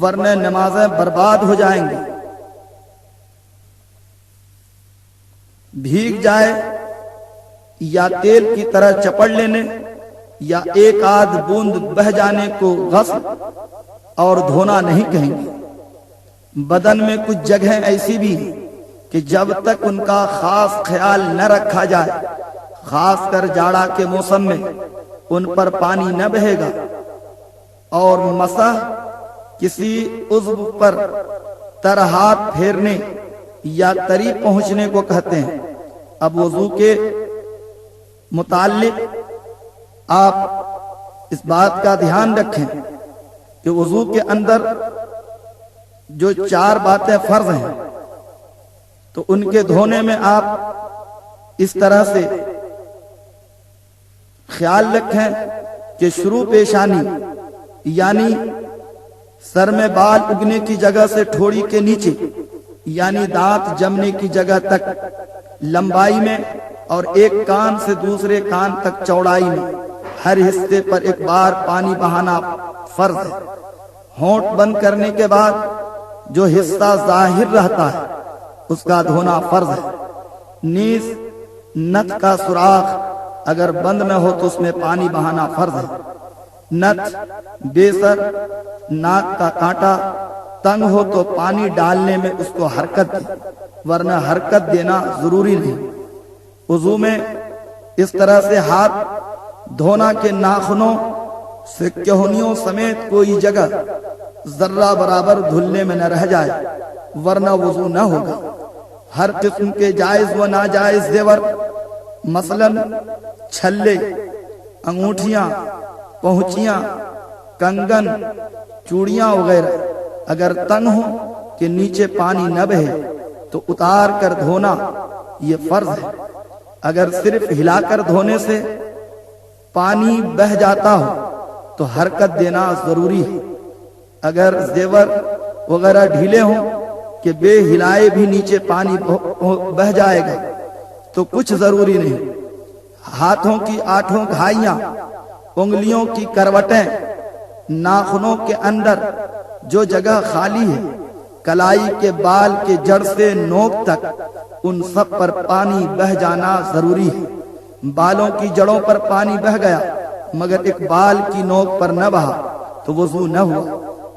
ورنہ نمازیں برباد ہو جائیں گی۔ بھیگ جائے یا تیل کی طرح چپڑ لینے یا ایک آدھ بوند بہ جانے کو غسل اور دھونا نہیں کہیں گے۔ بدن میں کچھ جگہیں ایسی بھی ہیں کہ جب تک ان کا خاص خیال نہ رکھا جائے، خاص کر جاڑا کے موسم میں ان پر پانی نہ بہے گا۔ اور مسح کسی عضو پر ترہات پھیرنے یا تری پہنچنے کو کہتے ہیں۔ اب وضو کے متعلق آپ اس بات کا دھیان رکھیں کہ وضو کے اندر جو 4 باتیں فرض ہیں تو ان کے دھونے میں آپ اس طرح سے خیال رکھیں کہ شروع پیشانی یعنی سر میں بال اگنے کی جگہ سے ٹھوڑی کے نیچے یعنی دانت جمنے کی جگہ تک لمبائی میں اور ایک کان سے دوسرے کان تک چوڑائی میں ہر حصے پر ایک بار پانی بہانا فرض ہے۔ ہونٹ بند کرنے کے بعد جو حصہ ظاہر رہتا ہے اس کا دھونا فرض ہے۔ نیز نت کا سوراخ اگر بند نہ ہو تو اس میں پانی بہانا فرض ہے۔ نت، بیسر، ناک کا کانٹا تنگ ہو تو پانی ڈالنے میں اس کو حرکت دے، ورنہ حرکت دینا ضروری نہیں۔ وضو میں اس طرح سے ہاتھ دھونا کہ ناخنوں سے کہنیوں سمیت کوئی جگہ ذرہ برابر دھلنے میں نہ رہ جائے، ورنہ وضو نہ ہوگا۔ ہر قسم کے جائز و ناجائز زیور مثلا چھلے، انگوٹھیاں، پہنچیاں، کنگن، چوڑیاں وغیرہ اگر تنگ ہوں کہ نیچے پانی نہ بہے تو اتار کر دھونا یہ فرض ہے۔ اگر صرف ہلا کر دھونے سے پانی بہہ جاتا ہو تو حرکت دینا ضروری ہے۔ اگر زیور وغیرہ ڈھیلے ہوں کہ بے ہلائے بھی نیچے پانی بہہ جائے گا تو کچھ ضروری نہیں۔ ہاتھوں کی 8 گھائیاں، انگلیوں کی کروٹیں، ناخنوں کے اندر جو جگہ خالی ہے کلائی کے بال کے جڑ سے نوک تک ان سب پر پانی بہ جانا ضروری ہے۔ بالوں کی جڑوں پر پانی بہ گیا مگر ایک بال کی نوک پر نہ بہا تو وضو نہ ہوا،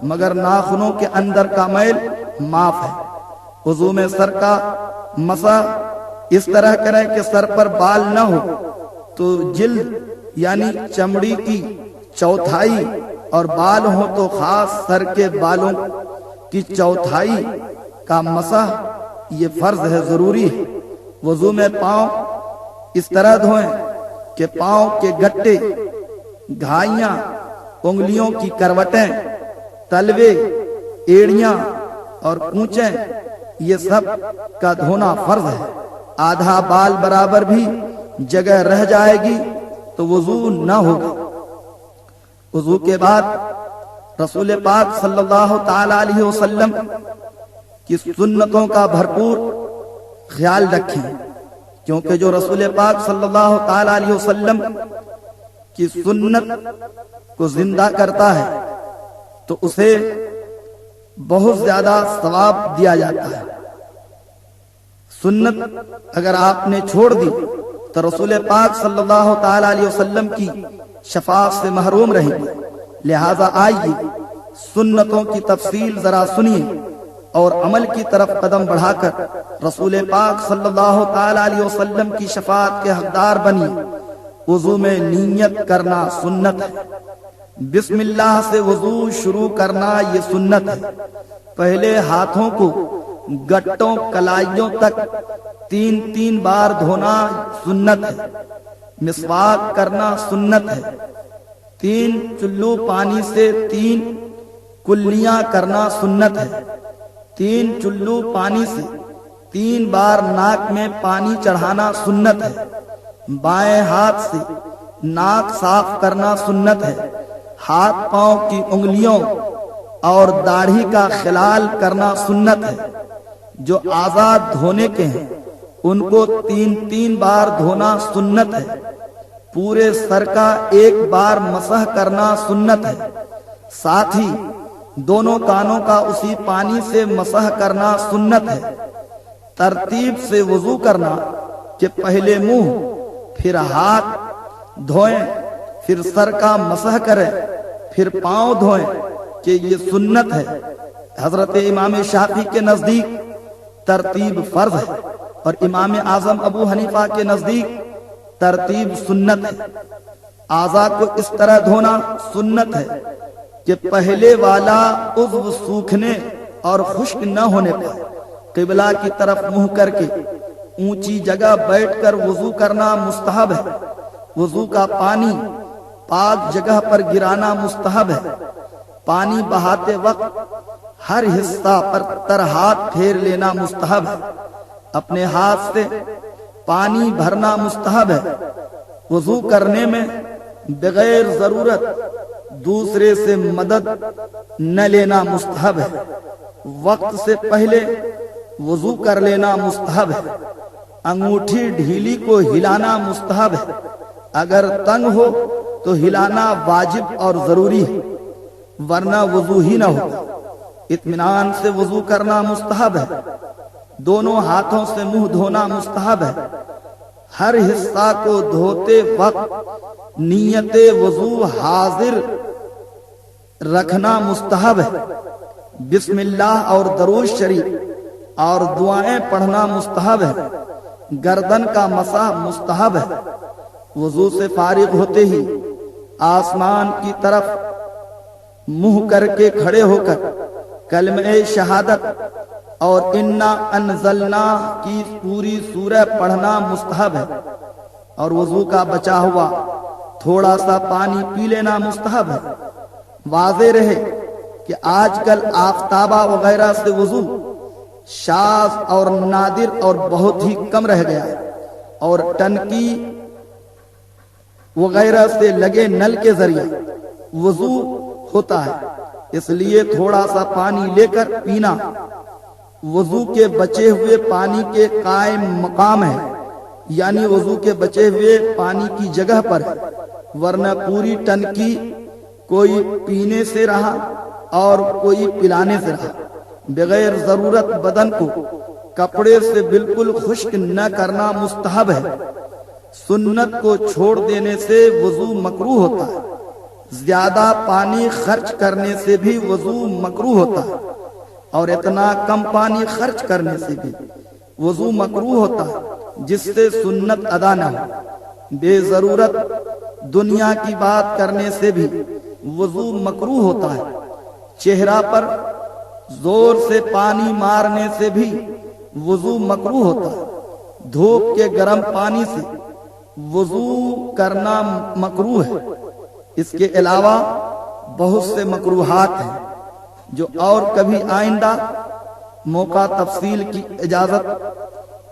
مگر ناخنوں کے اندر کا میل معاف ہے۔ وضو میں سر کا مسح اس طرح کریں کہ سر پر بال نہ ہو تو جلد یعنی چمڑی کی چوتھائی اور بال ہو تو خاص سر کے بالوں کی چوتھائی کا مسح یہ فرض ہے، ضروری ہے۔ وضو میں پاؤں اس طرح دھوئیں کہ پاؤں کے گٹے، گھائیاں، انگلیوں کی کروٹیں، تلوے، ایڑیاں اور کونچیں یہ سب کا دھونا فرض ہے۔ آدھا بال برابر بھی جگہ رہ جائے گی تو وضو نہ ہوگا۔ وضو کے بعد رسول پاک صلی اللہ تعالی علیہ وسلم کی سنتوں کا بھرپور خیال رکھیں، کیونکہ جو رسول پاک صلی اللہ تعالی علیہ وسلم کی سنت کو زندہ کرتا ہے تو اسے بہت زیادہ ثواب دیا جاتا ہے۔ سنت اگر آپ نے چھوڑ دی تو رسول پاک صلی اللہ تعالی علیہ وسلم کی شفاعت سے محروم رہیں گے۔ لہذا آئیے سنتوں کی تفصیل ذرا سنیے اور عمل کی طرف قدم بڑھا کر رسول پاک صلی اللہ تعالی علیہ وسلم کی شفاعت کے حقدار بنیے۔ وضو میں نیت کرنا سنت ہے۔ بسم اللہ سے وضو شروع کرنا یہ سنت ہے۔ پہلے ہاتھوں کو گٹوں کلائیوں تک 3 بار دھونا سنت ہے۔ مسواک کرنا سنت ہے۔ 3 چلو پانی سے 3 کلیاں کرنا سنت ہے۔ 3 چلو پانی سے 3 بار ناک میں پانی چڑھانا سنت ہے۔ بائیں ہاتھ سے ناک صاف کرنا سنت ہے۔ ہاتھ پاؤں کی انگلیوں اور داڑھی کا خلال کرنا سنت ہے۔ جو آزاد دھونے کے ہیں ان کو 3 بار دھونا سنت ہے۔ پورے سر کا 1 بار مسح کرنا سنت ہے۔ ساتھ ہی دونوں کانوں کا اسی پانی سے مسح کرنا سنت ہے۔ ترتیب سے وضو کرنا کہ پہلے منہ، پھر ہاتھ دھوئیں، پھر سر کا مسح کریں، پھر پاؤں دھوئیں کہ یہ سنت ہے۔ حضرت امام شافعی کے نزدیک ترتیب فرض ہے اور امام اعظم ابو حنیفہ کے نزدیک ترتیب سنت ہے۔ اعضاء کو اس طرح دھونا سنت ہے کہ پہلے والا عضو سوکھنے اور خشک نہ ہونے پر قبلہ کی طرف منہ کر کے اونچی جگہ بیٹھ کر وضو کرنا مستحب ہے۔ وضو کا پانی پاک جگہ پر گرانا مستحب ہے۔ پانی بہاتے وقت ہر حصہ پر تر ہاتھ پھیر لینا مستحب ہے۔ اپنے ہاتھ سے پانی بھرنا مستحب ہے۔ وضو کرنے میں بغیر ضرورت دوسرے سے مدد نہ لینا مستحب ہے۔ وقت سے پہلے وضو کر لینا مستحب ہے۔ انگوٹھی ڈھیلی کو ہلانا مستحب ہے۔ اگر تنگ ہو تو ہلانا واجب اور ضروری ہے، ورنہ وضو ہی نہ ہو۔ اطمینان سے وضو کرنا مستحب ہے۔ دونوں ہاتھوں سے منہ دھونا مستحب ہے۔ ہر حصہ کو دھوتے وقت نیت وضو حاضر رکھنا مستحب ہے۔ بسم اللہ اور درود شریف اور دعائیں پڑھنا مستحب ہے۔ گردن کا مسح مستحب ہے۔ وضو سے فارغ ہوتے ہی آسمان کی طرف منہ کر کے کھڑے ہو کر کلمہ شہادت اور انا انزلنا کی پوری سورہ پڑھنا مستحب ہے، اور وضو کا بچا ہوا تھوڑا سا پانی پی لینا مستحب ہے۔ واضح رہے کہ آج کل آفتابہ وغیرہ سے وضو شاذ اور نادر اور بہت ہی کم رہ گیا ہے، اور ٹنکی وغیرہ سے لگے نل کے ذریعے وضو ہوتا ہے، اس لیے تھوڑا سا پانی لے کر پینا وضو کے بچے ہوئے پانی کے قائم مقام ہے، یعنی وضو کے بچے ہوئے پانی کی جگہ پر ہے، ورنہ پوری ٹنکی کوئی پینے سے رہا اور کوئی پلانے سے رہا۔ بغیر ضرورت بدن کو کپڑے سے بالکل خشک نہ کرنا مستحب ہے۔ سنت کو چھوڑ دینے سے وضو مکروہ ہوتا ہے۔ زیادہ پانی خرچ کرنے سے بھی وضو مکروہ ہوتا ہے، اور اتنا کم پانی خرچ کرنے سے بھی وضو مکروہ ہوتا ہے جس سے سنت ادا نہ ہو۔ بے ضرورت دنیا کی بات کرنے سے بھی وضو مکروہ ہوتا ہے۔ چہرہ پر زور سے پانی مارنے سے بھی وضو مکروہ ہوتا ہے۔ دھوپ کے گرم پانی سے وضو کرنا مکروہ ہے۔ اس کے علاوہ بہت سے مکروہات ہیں جو اور کبھی آئندہ موقع تفصیل کی اجازت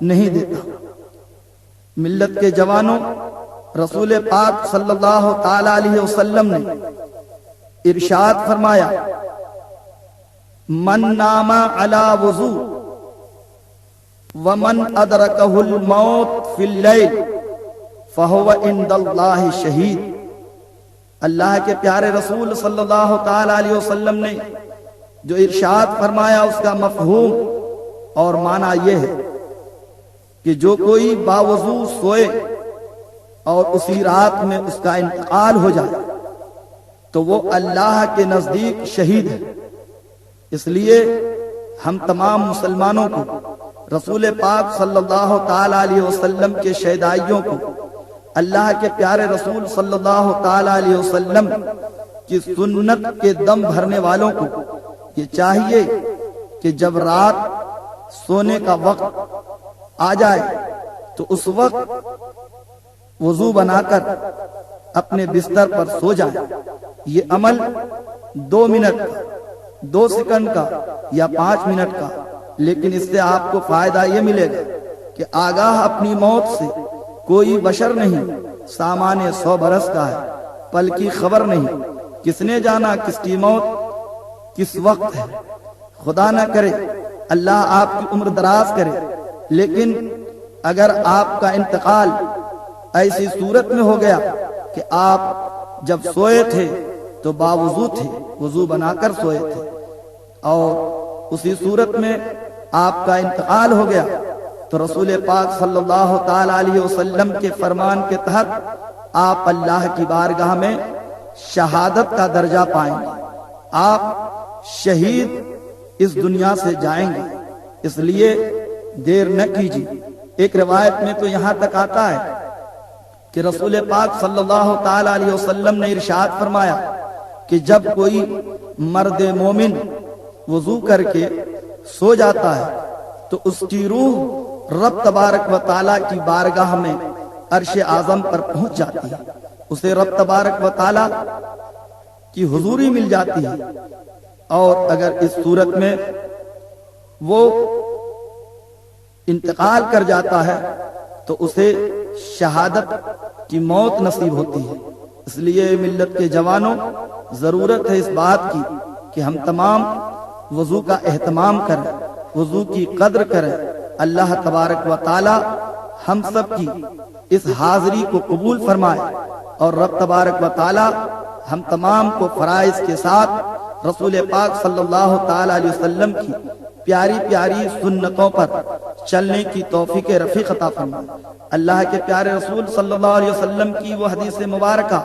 نہیں دیتا۔ ملت کے جوانوں، رسول پاک صلی اللہ تعالی علیہ وسلم نے ارشاد فرمایا، من نام علی وضو ومن ادرکہ الموت فی اللیل فہو عند اللہ شہید۔ اللہ کے پیارے رسول صلی اللہ تعالی علیہ وسلم نے جو ارشاد فرمایا اس کا مفہوم اور معنی یہ ہے کہ جو کوئی باوضو سوئے اور اسی رات میں اس کا انتقال ہو جائے تو وہ اللہ کے نزدیک شہید ہے۔ اس لیے ہم تمام مسلمانوں کو رسول پاک صلی اللہ تعالی علیہ وسلم کے شہدائیوں کو، اللہ کے پیارے رسول صلی اللہ تعالی علیہ وسلم کی سنت کے دم بھرنے والوں کو یہ چاہیے کہ جب رات سونے کا وقت آ جائے تو اس وقت وضو بنا کر اپنے بستر پر سو جائے۔ یہ عمل 2 منٹ کا، 2 سیکنڈ کا یا 5 منٹ کا، لیکن اس سے آپ کو فائدہ یہ ملے گا کہ آگاہ اپنی موت سے کوئی بشر نہیں، سامان 100 برس کا ہے، پل کی خبر نہیں، کس نے جانا کس کی موت کس وقت ہے۔ خدا نہ کرے اللہ آپ کی عمر دراز کرے، لیکن اگر آپ کا انتقال ایسی صورت میں ہو گیا کہ آپ جب سوئے تھے تو باوضو تھے، وضو بنا کر سوئے تھے، اور اسی صورت میں آپ کا انتقال ہو گیا تو رسول پاک صلی اللہ تعالی علیہ وسلم کے فرمان کے تحت آپ اللہ کی بارگاہ میں شہادت کا درجہ پائیں گے، آپ شہید اس دنیا سے جائیں گے۔ اس لیے دیر نہ کیجیے۔ ایک روایت میں تو یہاں تک آتا ہے کہ رسول پاک صلی اللہ تعالی علیہ وسلم نے ارشاد فرمایا کہ جب کوئی مرد مومن وضو کر کے سو جاتا ہے تو اس کی روح رب تبارک و تعالیٰ کی بارگاہ میں عرش اعظم پر پہنچ جاتی ہے، اسے رب تبارک و تعالیٰ کی حضوری مل جاتی ہے۔ اور اگر اس صورت میں وہ انتقال کر جاتا ہے تو اسے شہادت کی موت نصیب ہوتی ہے۔ اس لیے ملت کے جوانوں، ضرورت ہے اس بات کی کہ ہم تمام وضو کا اہتمام کریں، وضو کی قدر کریں۔ اللہ تبارک و تعالی ہم سب کی اس حاضری کو قبول فرمائے، اور رب تبارک و تعالی ہم تمام کو فرائض کے ساتھ رسول پاک صلی اللہ تعالی علیہ وسلم کی پیاری پیاری سنتوں پر چلنے کی توفیق رفیق عطا فرمائے۔ اللہ کے پیارے رسول صلی اللہ علیہ وسلم کی وہ حدیث مبارکہ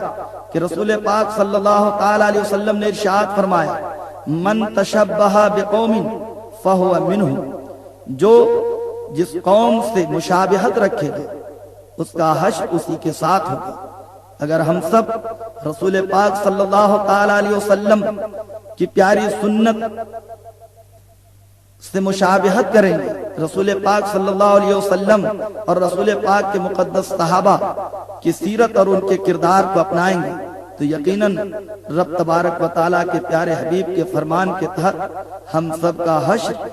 کہ رسول پاک صلی اللہ تعالی علیہ وسلم نے ارشاد فرمایا، من تشبہ بقوم فہو منہم، جو جس قوم سے مشابہت رکھے گا اس کا حشر اسی کے ساتھ ہوگا۔ اگر ہم سب رسول پاک صلی اللہ تعالی علیہ وسلم کی پیاری سنت سے مشابہت کریں گے، رسول پاک صلی اللہ علیہ وسلم اور رسول پاک کے مقدس صحابہ کی سیرت اور ان کے کردار کو اپنائیں گے تو یقیناً رب تبارک و تعالیٰ کے پیارے حبیب کے فرمان کے تحت ہم سب کا حشر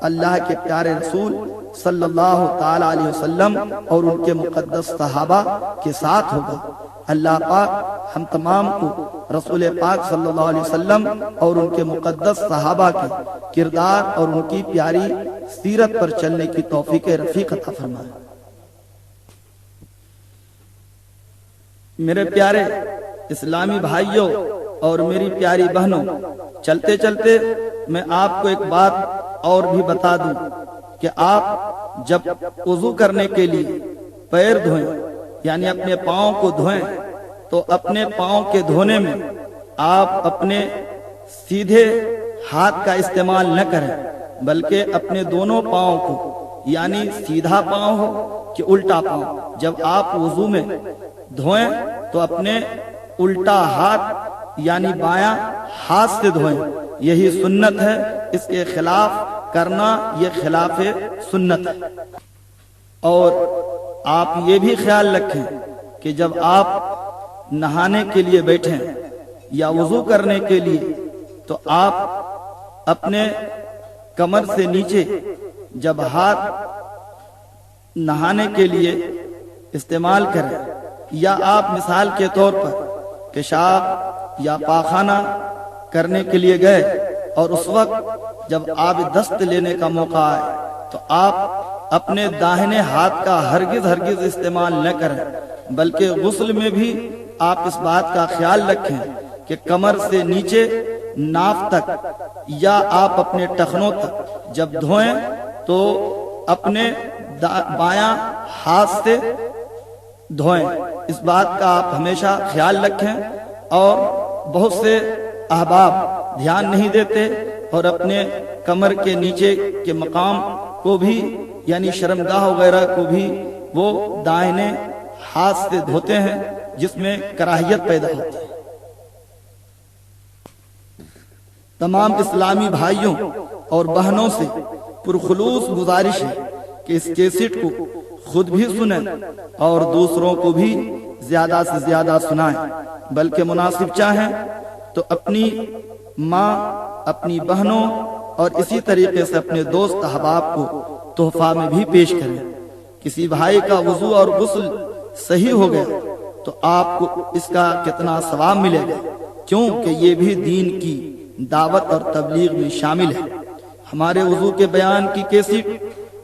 اللہ کے پیارے رسول صلی اللہ تعالی علیہ وسلم اور ان کے مقدس صحابہ کے ساتھ ہوگا۔ اللہ پاک ہم تمام کو رسول پاک صلی اللہ علیہ وسلم اور ان کے مقدس صحابہ کے کردار اور ان کی پیاری سیرت پر چلنے کی توفیق رفیق عطا فرمائے۔ میرے پیارے اسلامی بھائیوں، اور میری پیاری بہنوں، چلتے چلتے میں آپ کو ایک بات اور بھی بتا دوں کہ آپ جب وضو کرنے کے لیے پیر دھوئیں، یعنی اپنے پاؤں کو دھوئیں، تو اپنے پاؤں کے دھونے میں آپ اپنے سیدھے ہاتھ کا استعمال نہ کریں، بلکہ اپنے دونوں پاؤں کو، یعنی سیدھا پاؤں ہو کہ الٹا پاؤں، جب آپ وضو میں دھوئیں تو اپنے الٹا ہاتھ یعنی بایاں ہاتھ سے دھوئیں، یہی سنت ہے، اس کے خلاف کرنا یہ خلاف سنت ہے۔ اور آپ یہ بھی خیال رکھیں کہ جب آپ نہانے کے لیے بیٹھیں یا وضو کرنے کے لیے تو آپ اپنے کمر سے نیچے جب ہاتھ نہانے کے لیے استعمال کریں، یا آپ مثال کے طور پر پیشاب یا پاخانہ کرنے کے لیے گئے اور اس وقت جب آب دست لینے کا موقع آئے تو آپ اپنے داہنے ہاتھ کا ہرگز استعمال نہ کریں، بلکہ غسل میں بھی آپ اس بات کا خیال رکھیں کہ کمر سے نیچے ناف تک یا آپ اپنے ٹخنوں تک جب دھوئیں تو اپنے بایاں ہاتھ سے دھوئیں، اس بات کا آپ ہمیشہ خیال رکھیں۔ اور بہت سے احباب دھیان نہیں دیتے اور اپنے کمر کے نیچے کے مقام کو بھی یعنی شرمگاہ وغیرہ کو بھی وہ دائنے ہاتھ سے دھوتے ہیں، جس میں کراہیت پیدا ہوتی ہے۔ تمام اسلامی بھائیوں اور بہنوں سے پرخلوص گزارش ہے کہ اس کیسٹ کو خود بھی سنیں اور دوسروں کو بھی زیادہ سے زیادہ سنائیں، بلکہ مناسب چاہیں تو اپنی ماں، اپنی بہنوں اور اسی طریقے سے اپنے دوست احباب کو تحفہ میں بھی پیش کریں۔ کسی بھائی کا وضو اور غسل صحیح ہو گیا تو آپ کو اس کا کتنا ثواب ملے گا، کیونکہ یہ بھی دین کی دعوت اور تبلیغ میں شامل ہے۔ ہمارے وضو کے بیان کی کیسٹ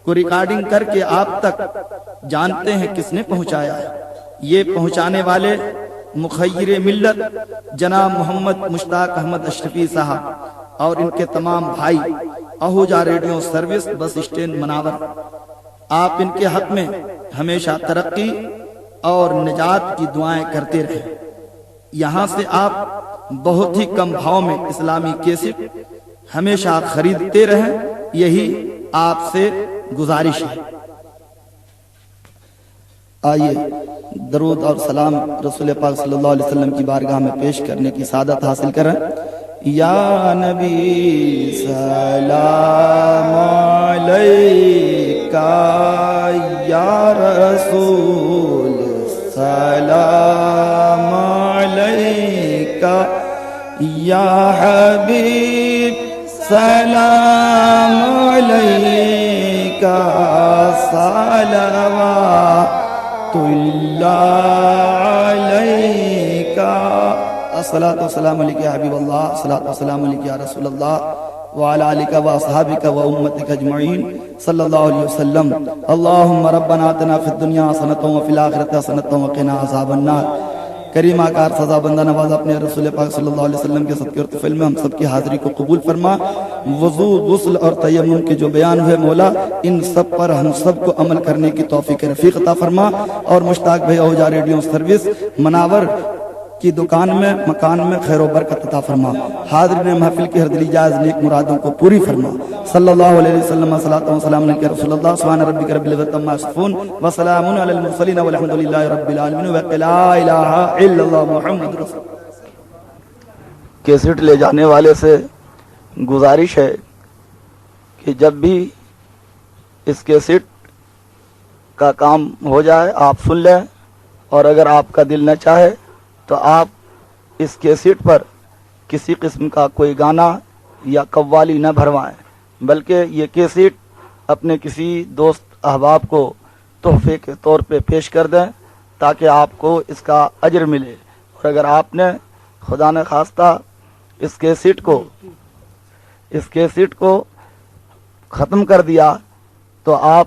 کو ریکارڈنگ کر کے آپ تک جانتے ہیں کس نے پہنچایا ہے۔ یہ پہنچانے والے مخیر ملت جناب محمد مشتاق احمد اشرفی صاحب اور ان کے تمام بھائی اہوجہ radio service bus stand Manawar, آپ ان کے حق میں ہمیشہ ترقی اور نجات کی دعائیں کرتے رہیں۔ یہاں سے آپ بہت ہی کم بھاؤ میں اسلامی کیسٹ ہمیشہ خریدتے رہیں، یہی آپ سے گزارش ہے۔ آئیے درود اور سلام رسول پاک صلی اللہ علیہ وسلم کی بارگاہ میں پیش کرنے کی سعادت حاصل کریں۔ یا نبی سلام علیکہ، یا رسول سلام علیکہ، یا حبیب سلام علیکہ، صلوات اللہ علیکہ، الصلاۃ والسلام علیکہ یا حبیب اللہ، الصلاۃ والسلام علیکہ یا رسول اللہ، وعلی آلک و اصحابک و امتک اجمعین صلی اللہ علیہ وسلم۔ اللہم ربنا آتنا فی الدنیا حسنۃ وفی الآخرۃ حسنۃ وقنا عذاب النار۔ کریم آکار سزا بندہ نواز اپنے رسول پاک صلی اللہ علیہ وسلم کے صدقے اور طفیل میں ہم سب کی حاضری کو قبول فرما۔ وضو، غسل اور تیمم کے جو بیان ہوئے مولا، ان سب پر ہم سب کو عمل کرنے کی توفیق رفیق عطا فرما، اور مشتاق بھائی اہوجہ ریڈیو سروس مناور کی دکان میں، مکان میں خیر و برکت عطا فرما، حاضرین محفل کی ہر دلی جائز نیک مرادوں کو پوری فرما۔ صلی اللہ علیہ وسلم، صلاۃ و سلام علیک رسول اللہ، سبحان ربک رب العزۃ عما یصفون وسلام علی المرسلین والحمد للہ رب العالمین، لا الہ الا اللہ محمد رسول اللہ۔ کیسٹ لے جانے والے سے گزارش ہے کہ جب بھی اس کیسٹ کا کام ہو جائے آپ سن لیں، اور اگر آپ کا دل نہ چاہے تو آپ اس کیسٹ پر کسی قسم کا کوئی گانا یا قوالی نہ بھروائیں، بلکہ یہ کیسٹ اپنے کسی دوست احباب کو تحفے کے طور پہ پیش کر دیں تاکہ آپ کو اس کا اجر ملے۔ اور اگر آپ نے خدا نہ خواستہ اس کیسٹ کو ختم کر دیا تو آپ